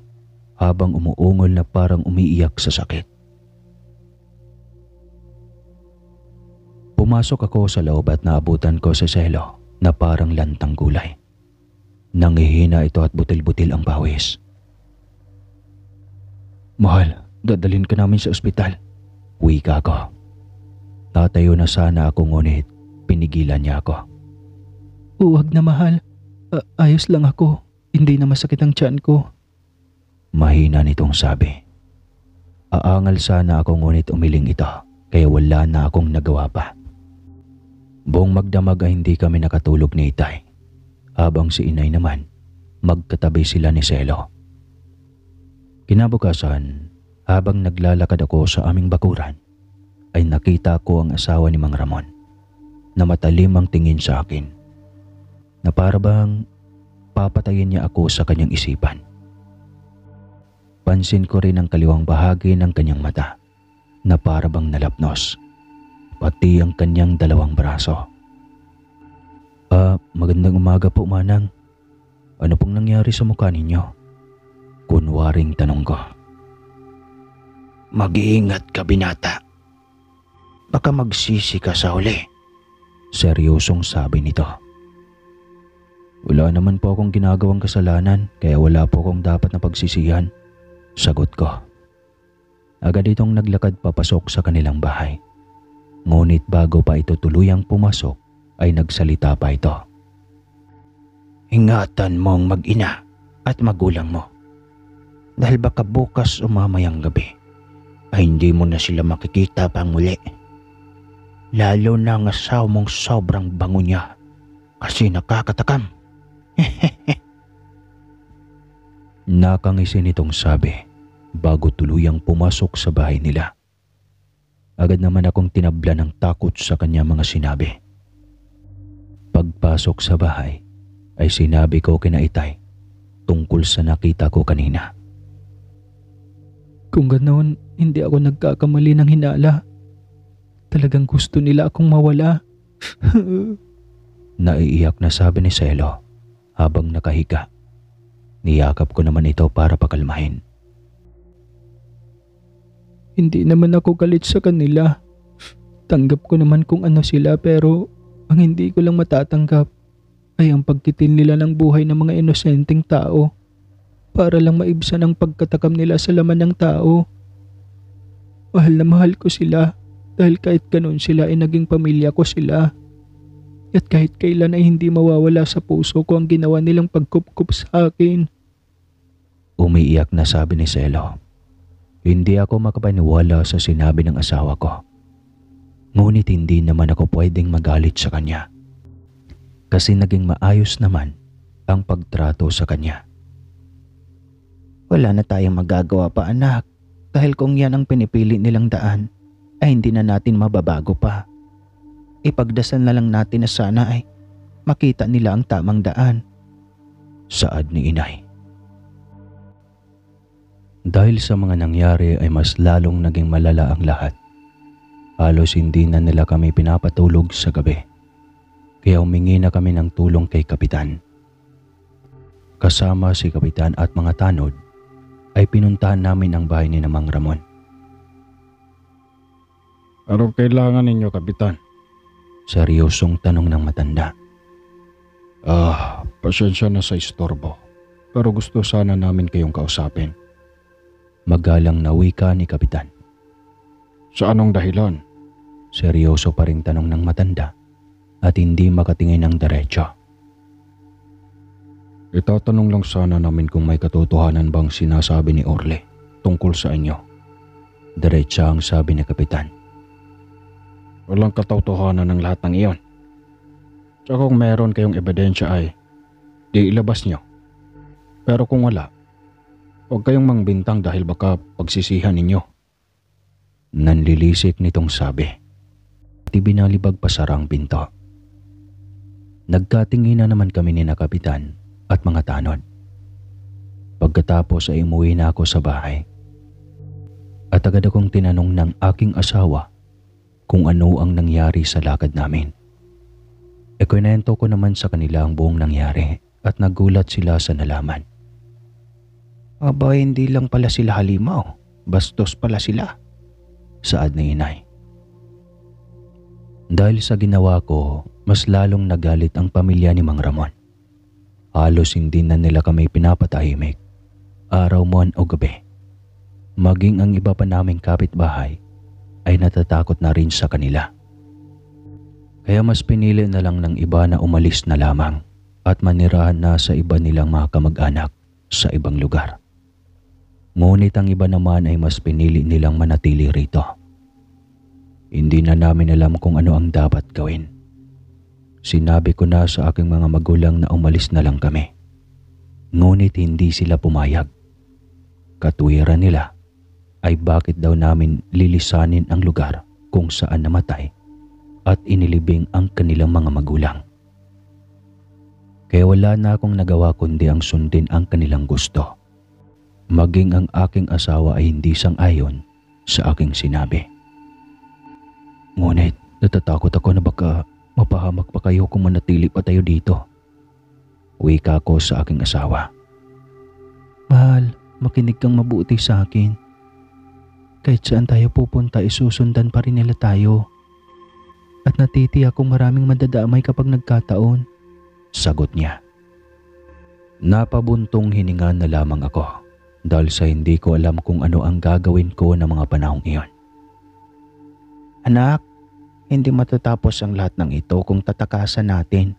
habang umuungol na parang umiiyak sa sakit. Pumasok ako sa loob at naabutan ko si Selo na parang lantang gulay. Nangihina ito at butil-butil ang pawis. Mahal, dadalhin ka namin sa ospital. Wika ko. Tatayo na sana ako ngunit pinigilan niya ako. Huwag na mahal. Ayos lang ako. Hindi na masakit ang tiyan ko. Mahina nitong sabi. Aangal sana ako ngunit umiling ito kaya wala na akong nagawa pa. Buong magdamag ay hindi kami nakatulog ni Itay. Habang si Inay naman, magkatabi sila ni Selo. Kinabukasan, habang naglalakad ako sa aming bakuran, ay nakita ko ang asawa ni Mang Ramon na matalim ang tingin sa akin. Na para bang papatayin niya ako sa kanyang isipan. Pansin ko rin ang kaliwang bahagi ng kanyang mata na para bang nalapnos, pati ang kanyang dalawang braso. Magandang umaga po, Manang. Ano pong nangyari sa mukha ninyo? Kunwaring tanong ko. Mag-iingat ka, binata. Baka magsisi ka sa huli. Seryosong sabi nito. Wala naman po akong ginagawang kasalanan kaya wala po akong dapat na pagsisihan. Sagot ko. Agad itong naglakad papasok sa kanilang bahay. Ngunit bago pa ito tuluyang pumasok ay nagsalita pa ito. Ingatan mo ang mag-ina at magulang mo. Dahil baka bukas o mamayang gabi ay hindi mo na sila makikita pang muli. Lalo na ang asawa mong sobrang bango niya kasi nakakatakam. Nakangisi nitong sabi bago tuluyang pumasok sa bahay nila. Agad naman akong tinabla ng takot sa kanya mga sinabi. Pagpasok sa bahay ay sinabi ko kina Itay tungkol sa nakita ko kanina. Kung ganoon, hindi ako nagkakamali ng hinala. Talagang gusto nila akong mawala. Naiiyak na sabi ni Selo habang nakahiga. Niyakap ko naman ito para pakalmahin. Hindi naman ako galit sa kanila. Tanggap ko naman kung ano sila, pero ang hindi ko lang matatanggap ay ang pagtitil nila ng buhay ng mga inosenteng tao para lang maibsan ang pagkatakam nila sa laman ng tao. Mahal na mahal ko sila dahil kahit ganun sila ay naging pamilya ko sila. At kahit kailan ay hindi mawawala sa puso ko ang ginawa nilang pagkupkup sa akin. Umiiyak na sabi ni Selo. Hindi ako makapaniwala sa sinabi ng asawa ko. Ngunit hindi naman ako pwedeng magalit sa kanya. Kasi naging maayos naman ang pagtrato sa kanya. Wala na tayong magagawa pa, anak. Dahil kung yan ang pinipili nilang daan, ay hindi na natin mababago pa. Ipagdasal na lang natin na sana ay makita nila ang tamang daan. Saad ni inay. Dahil sa mga nangyari ay mas lalong naging malala ang lahat. Halos hindi na nila kami pinapatulog sa gabi. Kaya humingi na kami ng tulong kay Kapitan. Kasama si Kapitan at mga tanod ay pinuntahan namin ang bahay ni Mang Ramon. Anong kailangan ninyo, Kapitan? Seryosong tanong ng matanda. Pasensya na sa istorbo. Pero gusto sana namin kayong kausapin. Magalang na wika ni Kapitan. Sa anong dahilan? Seryoso pa ring tanong ng matanda at hindi makatingin ng diretso. Itatanong lang sana namin kung may katotohanan bang sinasabi ni Orle tungkol sa inyo. Diretsa ang sabi ni Kapitan. Walang katotohanan ng lahat ng iyon. Tsaka kung meron kayong ebidensya ay di ilabas nyo. Pero kung wala, huwag kayong mangbintang dahil baka pagsisihan ninyo. Nanlilisik nitong sabi. At ibinalibag pa sarang pinto. Nagkatingin na naman kami ni na Kapitan at mga tanod. Pagkatapos ay umuwi na ako sa bahay. At agad akong tinanong ng aking asawa kung ano ang nangyari sa lakad namin. Ikwento ko naman sa kanila ang buong nangyari at nagulat sila sa nalaman. Aba, hindi lang pala sila halimaw. Bastos pala sila. Saad ni inay. Dahil sa ginawa ko, mas lalong nagalit ang pamilya ni Mang Ramon. Halos hindi na nila kami pinapatahimik, araw man o gabi. Maging ang iba pa naming kapitbahay ay natatakot na rin sa kanila. Kaya mas pinili na lang ng iba na umalis na lamang at manirahan na sa iba nilang mga kamag-anak sa ibang lugar. Ngunit ang iba naman ay mas pinili nilang manatili rito. Hindi na namin alam kung ano ang dapat gawin. Sinabi ko na sa aking mga magulang na umalis na lang kami. Ngunit hindi sila pumayag. Katuwiran nila ay bakit daw namin lilisanin ang lugar kung saan namatay at inilibing ang kanilang mga magulang. Kaya wala na akong nagawa kundi ang sundin ang kanilang gusto. Maging ang aking asawa ay hindi sang-ayon sa aking sinabi. Ngunit natatakot ako na baka mapahamak pa kayo kung manatili pa tayo dito. Wika ko sa aking asawa. Mahal, makinig kang mabuti sa akin. Kahit saan tayo pupunta, isusundan pa rin nila tayo. At natitiyak kung maraming madadamay kapag nagkataon. Sagot niya. Napabuntong hininga na lamang ako dahil sa hindi ko alam kung ano ang gagawin ko ng mga panahong iyon. Anak, hindi matatapos ang lahat ng ito kung tatakasan natin.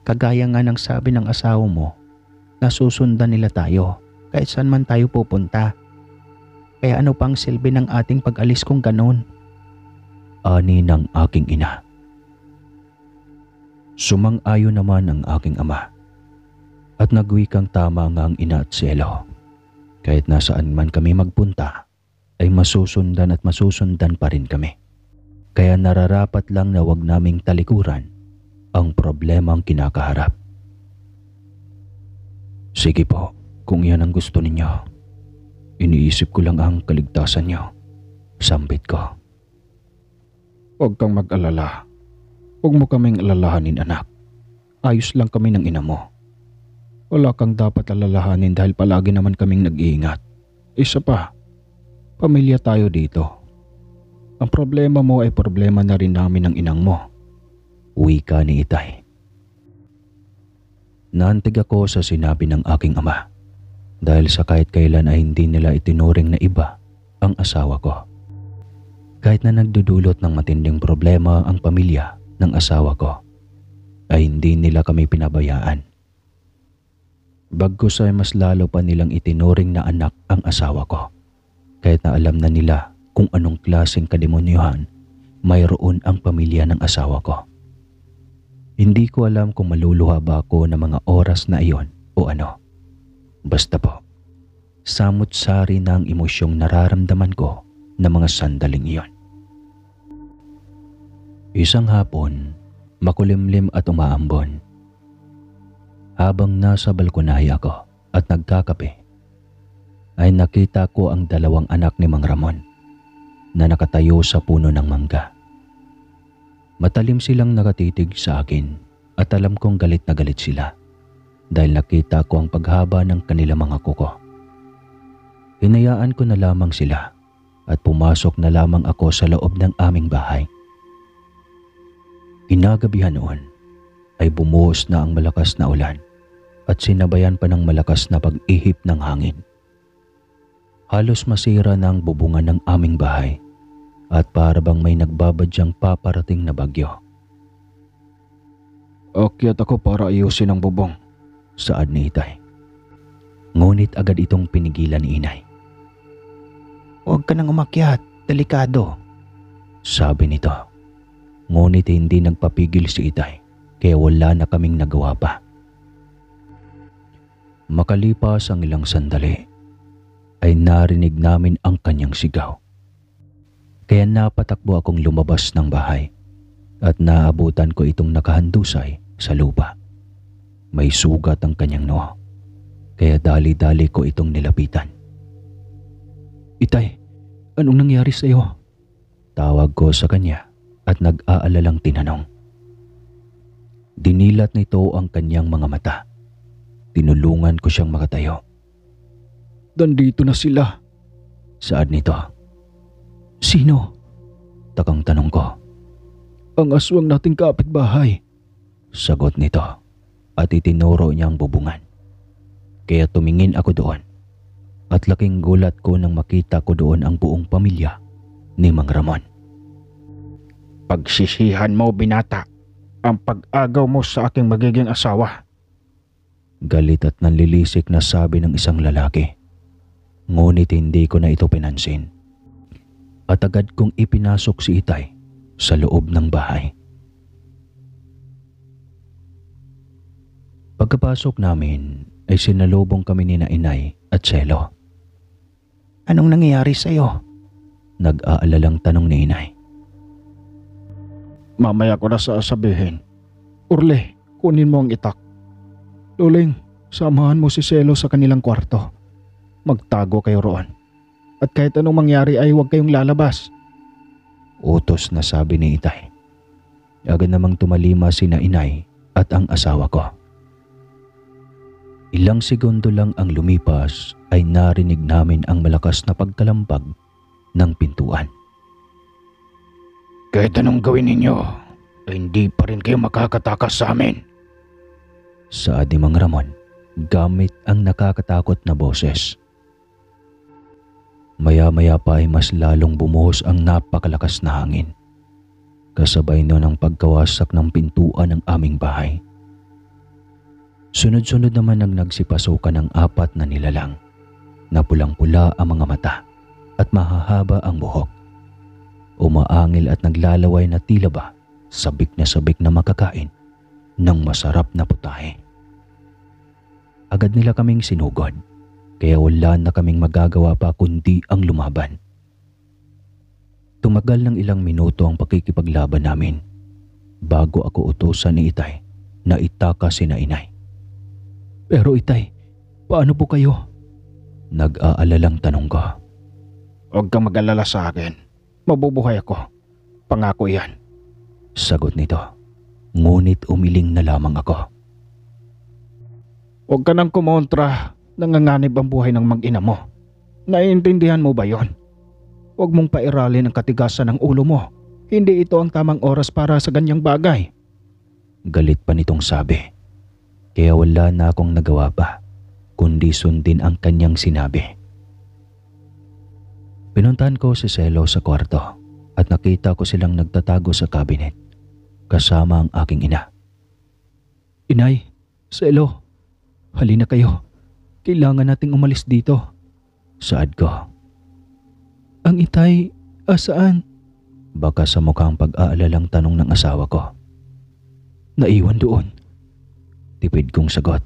Kagaya nga ng sabi ng asawa mo, nasusundan nila tayo kahit saan man tayo pupunta. Kaya ano pang silbi ng ating pag-alis kung ganon? Ani ng aking ina. Sumang-ayon naman ang aking ama. At nagwikang tama nga ang ina at Selo. Kahit nasaan man kami magpunta, ay masusundan at masusundan pa rin kami. Kaya nararapat lang na wag naming talikuran ang problemang kinakaharap. Sige po, kung yan ang gusto ninyo. Iniisip ko lang ang kaligtasan niyo. Sambit ko. Huwag kang mag-alala. Huwag mo kaming alalahanin, anak. Ayos lang kami ng ina mo. Wala kang dapat alalahanin dahil palagi naman kaming nag-iingat. Isa pa, pamilya tayo dito. Ang problema mo ay problema na rin namin ng inang mo. Wika ni Itay. Naantig ako sa sinabi ng aking ama dahil sa kahit kailan ay hindi nila itinuring na iba ang asawa ko. Kahit na nagdudulot ng matinding problema ang pamilya ng asawa ko, ay hindi nila kami pinabayaan. Bagkus ay mas lalo pa nilang itinuring na anak ang asawa ko, kahit na alam na nila kung anong klaseng kademonyohan mayroon ang pamilya ng asawa ko. Hindi ko alam kung maluluha ba ako ng mga oras na iyon o ano. Basta po, samut-sari na ang emosyong nararamdaman ko na mga sandaling iyon. Isang hapon, makulimlim at umaambon. Habang nasa balkonaya ko at nagkakape, ay nakita ko ang dalawang anak ni Mang Ramon na nakatayo sa puno ng mangga. Matalim silang nakatitig sa akin at alam kong galit na galit sila dahil nakita ko ang paghaba ng kanilang mga kuko. Hinayaan ko na lamang sila at pumasok na lamang ako sa loob ng aming bahay. Kinagabihan noon ay bumuhos na ang malakas na ulan at sinabayan pa ng malakas na pag-ihip ng hangin. Halos masira na ang bubungan ng aming bahay at para bang may nagbabadyang paparating na bagyo. Akyat ako para ayusin ang bubong, saad ni Itay. Ngunit agad itong pinigilan ni Inay. Huwag ka nang umakyat, delikado. Sabi nito. Ngunit hindi nagpapigil si Itay kaya wala na kaming nagawa pa. Makalipas ang ilang sandali ay narinig namin ang kanyang sigaw. Kaya napatakbo akong lumabas ng bahay at naabutan ko itong nakahandusay sa lupa. May sugat ang kanyang noo kaya dali-dali ko itong nilapitan. Itay, anong nangyari sa iyo? Tawag ko sa kanya at nag-aalalang tinanong. Dinilat nito ang kanyang mga mata. Tinulungan ko siyang makatayo. Nandito na sila. Saad nito. Sino? Takang tanong ko. Ang aswang nating kapitbahay. Sagot nito at itinuro niya ang bubungan. Kaya tumingin ako doon at laking gulat ko nang makita ko doon ang buong pamilya ni Mang Ramon. Pagsisihan mo, binata, ang pag-agaw mo sa aking magiging asawa. Galit at nanlilisik na sabi ng isang lalaki. Ngunit hindi ko na ito pinansin. At agad kong ipinasok si Itay sa loob ng bahay. Pagkapasok namin ay sinalubong kami ni Inay at Cielo. Anong nangyayari sa iyo? Nag-aalalang tanong ni Inay. Mamaya ko na sasabihin. Urle, kunin mo ang itak. Luling, samahan mo si Cielo sa kanilang kwarto. Magtago kayo roon. At kahit anong mangyari ay huwag kayong lalabas. Utos na sabi ni Itay. Agad namang tumalima sina Inay at ang asawa ko. Ilang segundo lang ang lumipas ay narinig namin ang malakas na pagkalampag ng pintuan. Kahit anong gawin ninyo, ay hindi pa rin kayo makakatakas sa amin. Saad ni Mang Ramon gamit ang nakakatakot na boses. Maya-maya pa ay mas lalong bumuhos ang napakalakas na hangin. Kasabay nun ang pagkawasak ng pintuan ng aming bahay. Sunod-sunod naman ang nagsipasukan ng 4 na nilalang na pulang-pula ang mga mata at mahahaba ang buhok. Umaangil at naglalaway na tila ba sabik na makakain ng masarap na putahe. Agad nila kaming sinugod. Kaya wala na kaming magagawa pa kundi ang lumaban. Tumagal ng ilang minuto ang pakikipaglaban namin bago ako utusan ni Itay na itaka sina Inay. Pero Itay, paano po kayo? Nag-aalalang tanong ko. Huwag kang mag-alala sa akin. Mabubuhay ako. Pangako yan. Sagot nito. Ngunit umiling na lamang ako. Huwag ka nang kumontra. Nanganganib ang buhay ng mag-ina mo. Naiintindihan mo ba yon? Huwag mong pairalin ang katigasan ng ulo mo. Hindi ito ang tamang oras para sa ganyang bagay. Galit pa nitong sabi. Kaya wala na akong nagawa pa, kundi sundin ang kanyang sinabi. Pinuntahan ko si Selo sa kwarto at nakita ko silang nagtatago sa cabinet kasama ang aking ina. Inay, Selo, halina kayo. Kailangan nating umalis dito. Saad ko. Ang itay, asaan? Baka sa mukhang pag-aalalang tanong ng asawa ko. Naiwan doon. Tipid kong sagot.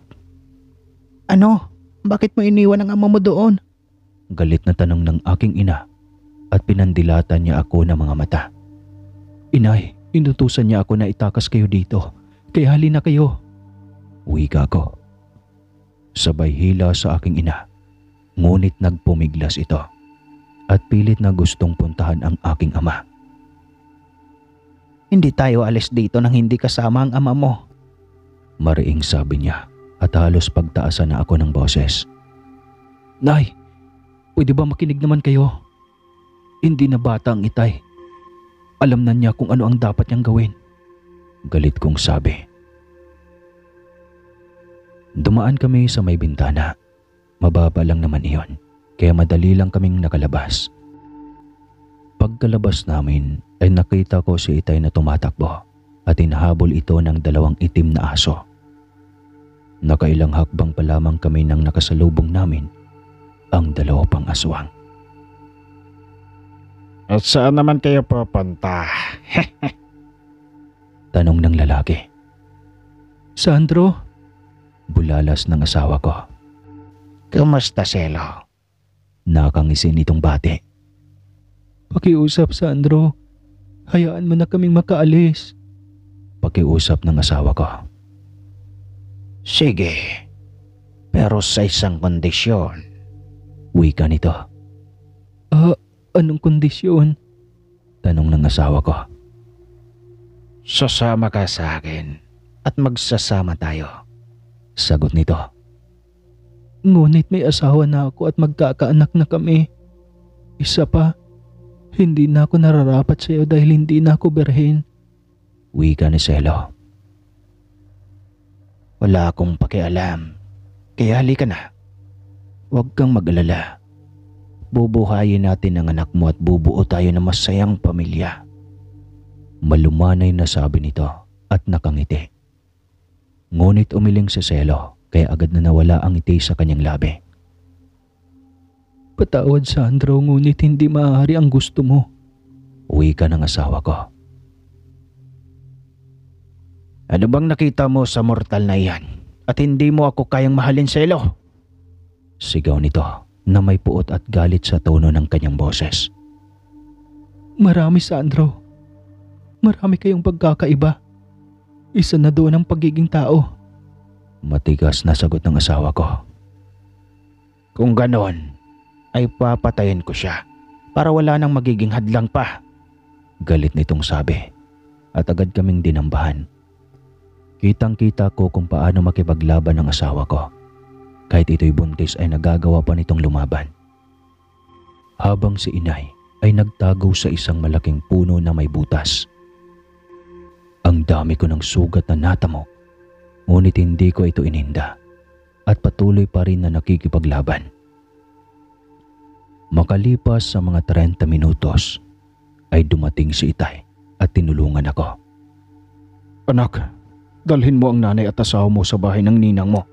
Ano? Bakit mo iniwan ang ama mo doon? Galit na tanong ng aking ina at pinandilatan niya ako ng mga mata. Inay, inutusan niya ako na itakas kayo dito. Kaya halina kayo. Wika ko. Sabay hila sa aking ina. Ngunit nagpumiglas ito at pilit na gustong puntahan ang aking ama. Hindi tayo alis dito nang hindi kasama ang ama mo. Mariing sabi niya at halos pagtaasan na ako ng boses. Nay, pwede ba makinig naman kayo? Hindi na bata ang itay. Alam na niya kung ano ang dapat niyang gawin. Galit kong sabi. Dumaan kami sa may bintana. Mababa lang naman iyon, kaya madali lang kaming nakalabas. Pagkalabas namin ay nakita ko si itay na tumatakbo at hinahabol ito ng 2 itim na aso. Nakailang hakbang pa lamang kami nang nakasalubong namin ang 2 pang aswang. At saan naman kayo papunta? Tanong ng lalaki. Sandro? Bulalas ng asawa ko. Kumusta, Selo? Nakangisin itong bate. Pakiusap, Sandro. Hayaan mo na kaming makaalis. Pakiusap ng asawa ko. Sige. Pero sa isang kondisyon. Wika nito. Anong kondisyon? Tanong ng asawa ko. Sasama ka sa akin at magsasama tayo. Sagot nito. Ngunit may asawa na ako at magkakaanak na kami. Isa pa, hindi na ako nararapat sa iyo dahil hindi na ako berhen. Wika ni Selo. Wala akong pakialam. Kaya halika na. Huwag kang mag-alala. Bubuhayin natin ang anak mo at bubuo tayo ng masayang pamilya. Malumanay na sabi nito at nakangiti. Ngunit umiling si Selo kaya agad na nawala ang ngiti sa kanyang labi. Patawad, Sandro, ngunit hindi maaari ang gusto mo. Wika ng asawa ko. Ano bang nakita mo sa mortal na iyan at hindi mo ako kayang mahalin, Selo? Sigaw nito na may puot at galit sa tono ng kanyang boses. Marami, Sandro. Marami kayong pagkakaiba. Isa na doon ang pagiging tao. Matigas na sagot ng asawa ko. Kung ganon, ay papatayin ko siya para wala nang magiging hadlang pa. Galit nitong sabi at agad kaming dinambahan. Kitang-kita ko kung paano makipaglaban ng asawa ko. Kahit ito'y buntis ay nagagawa pa nitong lumaban. Habang si inay ay nagtago sa isang malaking puno na may butas. Ang dami ko ng sugat na natamo, ngunit hindi ko ito ininda at patuloy pa rin na nakikipaglaban. Makalipas sa mga 30 minutos ay dumating si itay at tinulungan ako. Anak, dalhin mo ang nanay at asawa mo sa bahay ng ninang mo.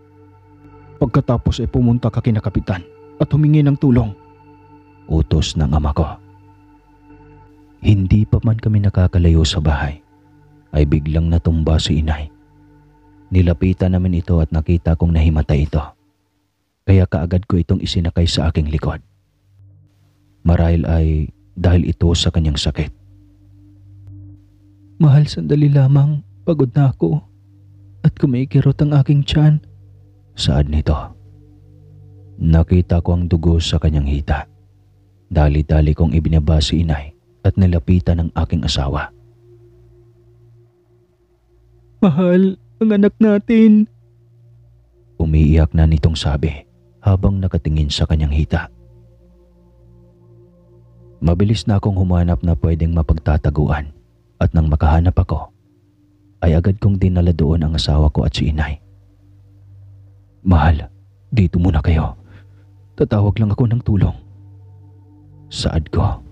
Pagkatapos ay pumunta ka kina kapitan at humingi ng tulong. Utos ng ama ko. Hindi pa man kami nakakalayo sa bahay ay biglang natumba si inay. Nilapitan namin ito at nakita kong nahimatay ito. Kaya kaagad ko itong isinakay sa aking likod. Marahil ay dahil ito sa kanyang sakit. Mahal, sandali lamang. Pagod na ako at kumikirot ang aking tiyan. Saad nito. Nakita ko ang dugo sa kanyang hita. Dali-dali kong ibinaba si inay at nilapitan ng aking asawa. Mahal, ang anak natin. Umiiyak na nitong sabi habang nakatingin sa kanyang hita. Mabilis na akong humanap na pwedeng mapagtataguan at nang makahanap ako, ay agad kong dinala doon ang asawa ko at si inay. Mahal, dito muna kayo. Tatawag lang ako ng tulong. Saad ko.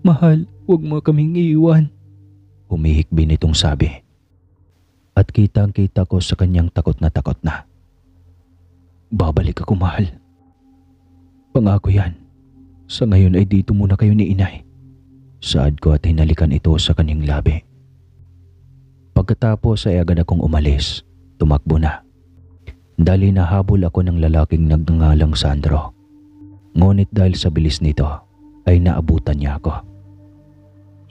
Mahal, huwag mo kaming iiwan. Humihikbi nitong sabi. At kitang-kita ko sa kanyang takot na. Babalik ako, mahal. Pangako yan. Sa ngayon ay dito muna kayo ni inay. Saad ko at hinalikan ito sa kanyang labi. Pagkatapos ay agad akong umalis. Tumakbo na. Dali nahabol ako ng lalaking nagngangalang Sandro. Ngunit dahil sa bilis nito ay naabutan niya ako.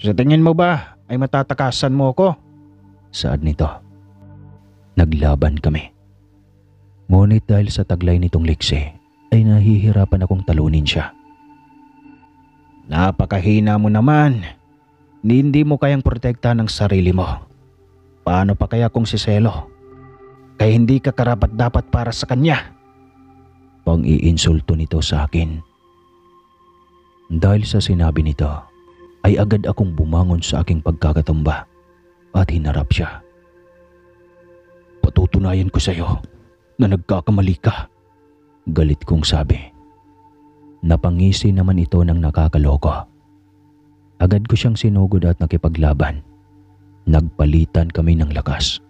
Sa tingin mo ba ay matatakasan mo ako? Saad nito. Naglaban kami. Ngunit dahil sa taglay nitong liksi ay nahihirapan akong talunin siya. Napakahina mo naman. Hindi mo kayang protektahan ang sarili mo. Paano pa kaya kung si Selo? Kaya hindi ka karapat-dapat para sa kanya. Pang-iinsulto nito sa akin. Dahil sa sinabi nito, ay agad akong bumangon sa aking pagkakatumba at hinarap siya. Patutunayan ko sa iyo na nagkakamali ka. Galit kong sabi. Napangisi naman ito ng nakakaloko. Agad ko siyang sinugod at nakipaglaban. Nagpalitan kami ng lakas.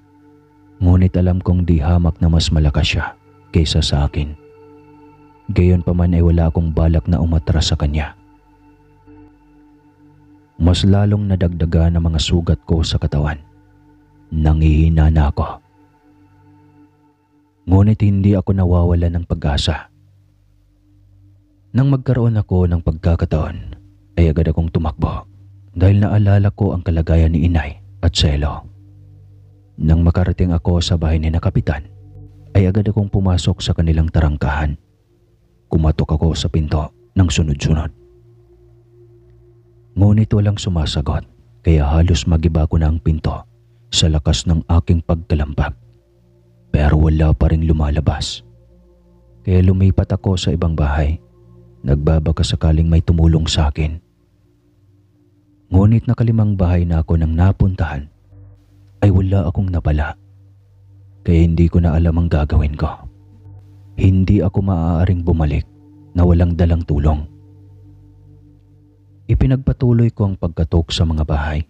Ngunit alam kong di hamak na mas malakas siya kaysa sa akin. Gayon pa man ay wala akong balak na umatras sa kanya. Mas lalong nadagdagan ang mga sugat ko sa katawan. Nangihina na ako. Ngunit hindi ako nawawala ng pag-asa. Nang magkaroon ako ng pagkakataon, ay agad akong tumakbo dahil naalala ko ang kalagayan ni inay at Selo. Nang makarating ako sa bahay ni na Kapitan, ay agad akong pumasok sa kanilang tarangkahan. Kumatok ako sa pinto ng sunod-sunod. Ngunit walang sumasagot, kaya halos magiba ko na ang pinto sa lakas ng aking pagkalambag. Pero wala pa rin lumalabas. Kaya lumipat ako sa ibang bahay. Nagbabaka sakaling may tumulong sa akin. Ngunit nakalimang bahay na ako nang napuntahan ay wala akong napala. Kaya hindi ko na alam ang gagawin ko. Hindi ako maaaring bumalik na walang dalang tulong. Ipinagpatuloy ko ang pagkatok sa mga bahay.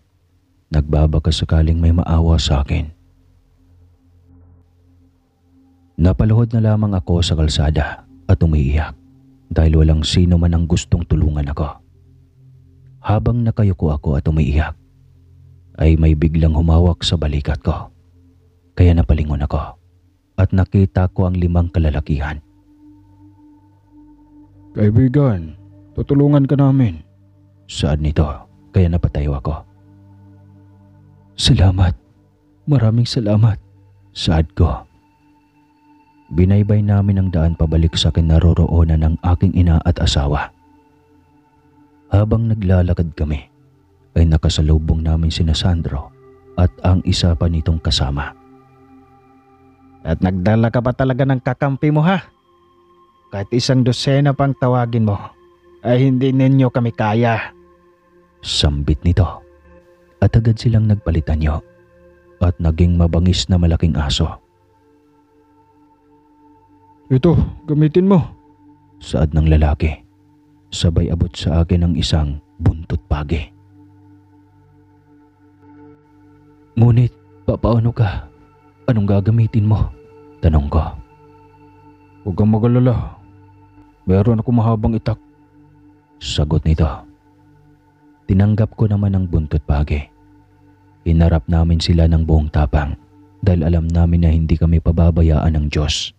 Nagbabaka sakaling may maawa sa akin. Napaluhod na lamang ako sa kalsada at umiiyak dahil walang sino man ang gustong tulungan ako. Habang nakayuko ako at umiiyak, ay may biglang humawak sa balikat ko. Kaya napalingon ako at nakita ko ang 5 kalalakihan. Kaibigan, tutulungan ka namin. Saad nito, kaya napatayo ako. Salamat. Maraming salamat. Saad ko. Binaybay namin ang daan pabalik sa kinaroroonan ng aking ina at asawa. Habang naglalakad kami, ay nakasalubong namin sina Sandro at ang isa pa nitong kasama. At nagdala ka pa talaga ng kakampi mo, ha? Kahit 1 dosena pang tawagin mo, ay hindi ninyo kami kaya. Sambit nito. At agad silang nagpalitanyo at naging mabangis na malaking aso. Ito, gamitin mo. Saad ng lalaki. Sabay abot sa akin ng isang buntot pagi. Ngunit, papaano ka? Anong gagamitin mo? Tanong ko. Huwag kang magalala. Meron ako mahabang itak. Sagot nito. Tinanggap ko naman ang buntot pagi. Hinarap namin sila ng buong tapang dahil alam namin na hindi kami pababayaan ng Diyos.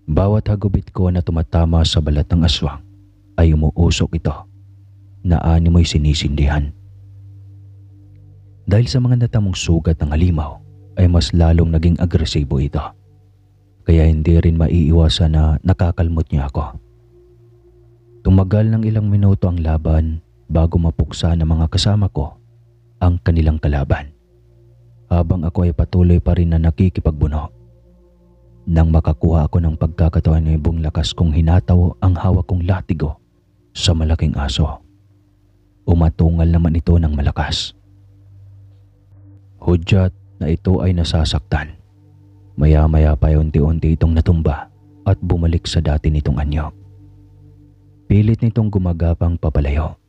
Bawat hagubit ko na tumatama sa balat ng aswang ay umuusok ito na animoy sinisindihan. Dahil sa mga natamong sugat ng halimaw ay mas lalong naging agresibo ito. kaya hindi rin maiiwasan na nakakalmot niya ako. Tumagal ng ilang minuto ang laban bago mapuksa ng mga kasama ko ang kanilang kalaban, habang ako ay patuloy pa rin na nakikipagbuno. Nang makakuha ako ng pagkakataon ay buong lakas kong hinataw ang hawak kong latigo sa malaking aso. Umatungal naman ito ng malakas. Hudyat na ito ay nasasaktan. Maya-maya pa unti-unti itong natumba at bumalik sa dati nitong anyo. Pilit nitong gumagapang papalayo.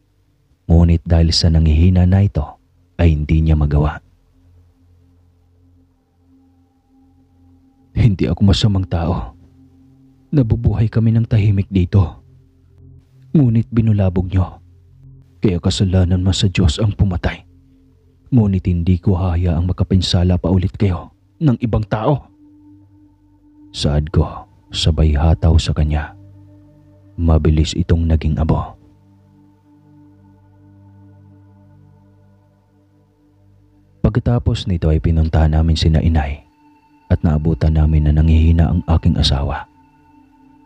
Ngunit dahil sa nangihina na ito ay hindi niya magawa. Hindi ako masamang tao. Nabubuhay kami ng tahimik dito. Ngunit binulabog niyo. Kaya kasalanan mas sa Diyos ang pumatay. Ngunit hindi ko hahayaang makapinsala pa ulit kayo ng ibang tao. Saad ko, sabay hataw sa kanya. Mabilis itong naging abo. Pagkatapos nito ay pinuntahan namin sina inay at naabutan namin na nangihina ang aking asawa.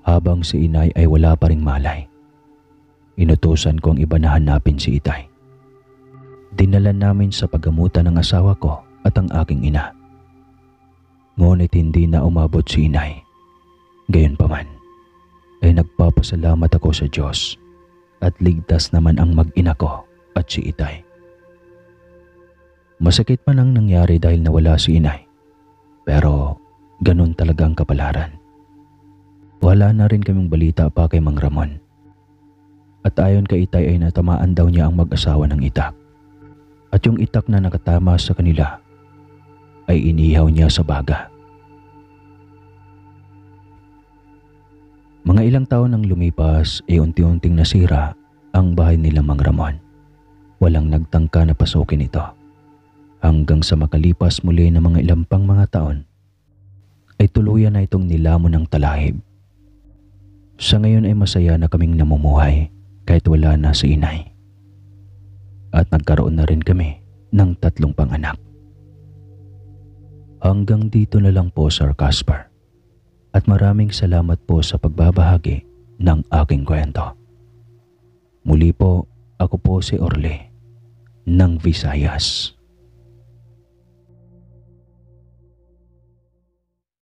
Habang si inay ay wala pa ring malay, inutusan ko ang iba na hanapin si itay. Dinala namin sa paggamutan ng asawa ko at ang aking ina. Ngunit hindi na umabot si inay. Gayunpaman, ay nagpapasalamat ako sa Diyos at ligtas naman ang mag-ina ko at si itay. Masakit man ang nangyari dahil nawala si inay, pero ganun talaga ang kapalaran. Wala na rin kaming balita pa kay Mang Ramon. At ayon kay itay ay natamaan daw niya ang mag-asawa ng itak. At yung itak na nakatama sa kanila ay inihaw niya sa baga. Mga ilang taon nang lumipas ay unti-unting nasira ang bahay nila Mang Ramon. Walang nagtangka na pasukin ito. Hanggang sa makalipas muli ng mga ilang pang mga taon ay tuluyan na itong nilamon ng talahib. Sa ngayon ay masaya na kaming namumuhay kahit wala na si inay. At nagkaroon na rin kami ng 3 panganak. Hanggang dito na lang po, Sir Casper. At maraming salamat po sa pagbabahagi ng aking kwento. Muli po, ako po si Orly ng Visayas.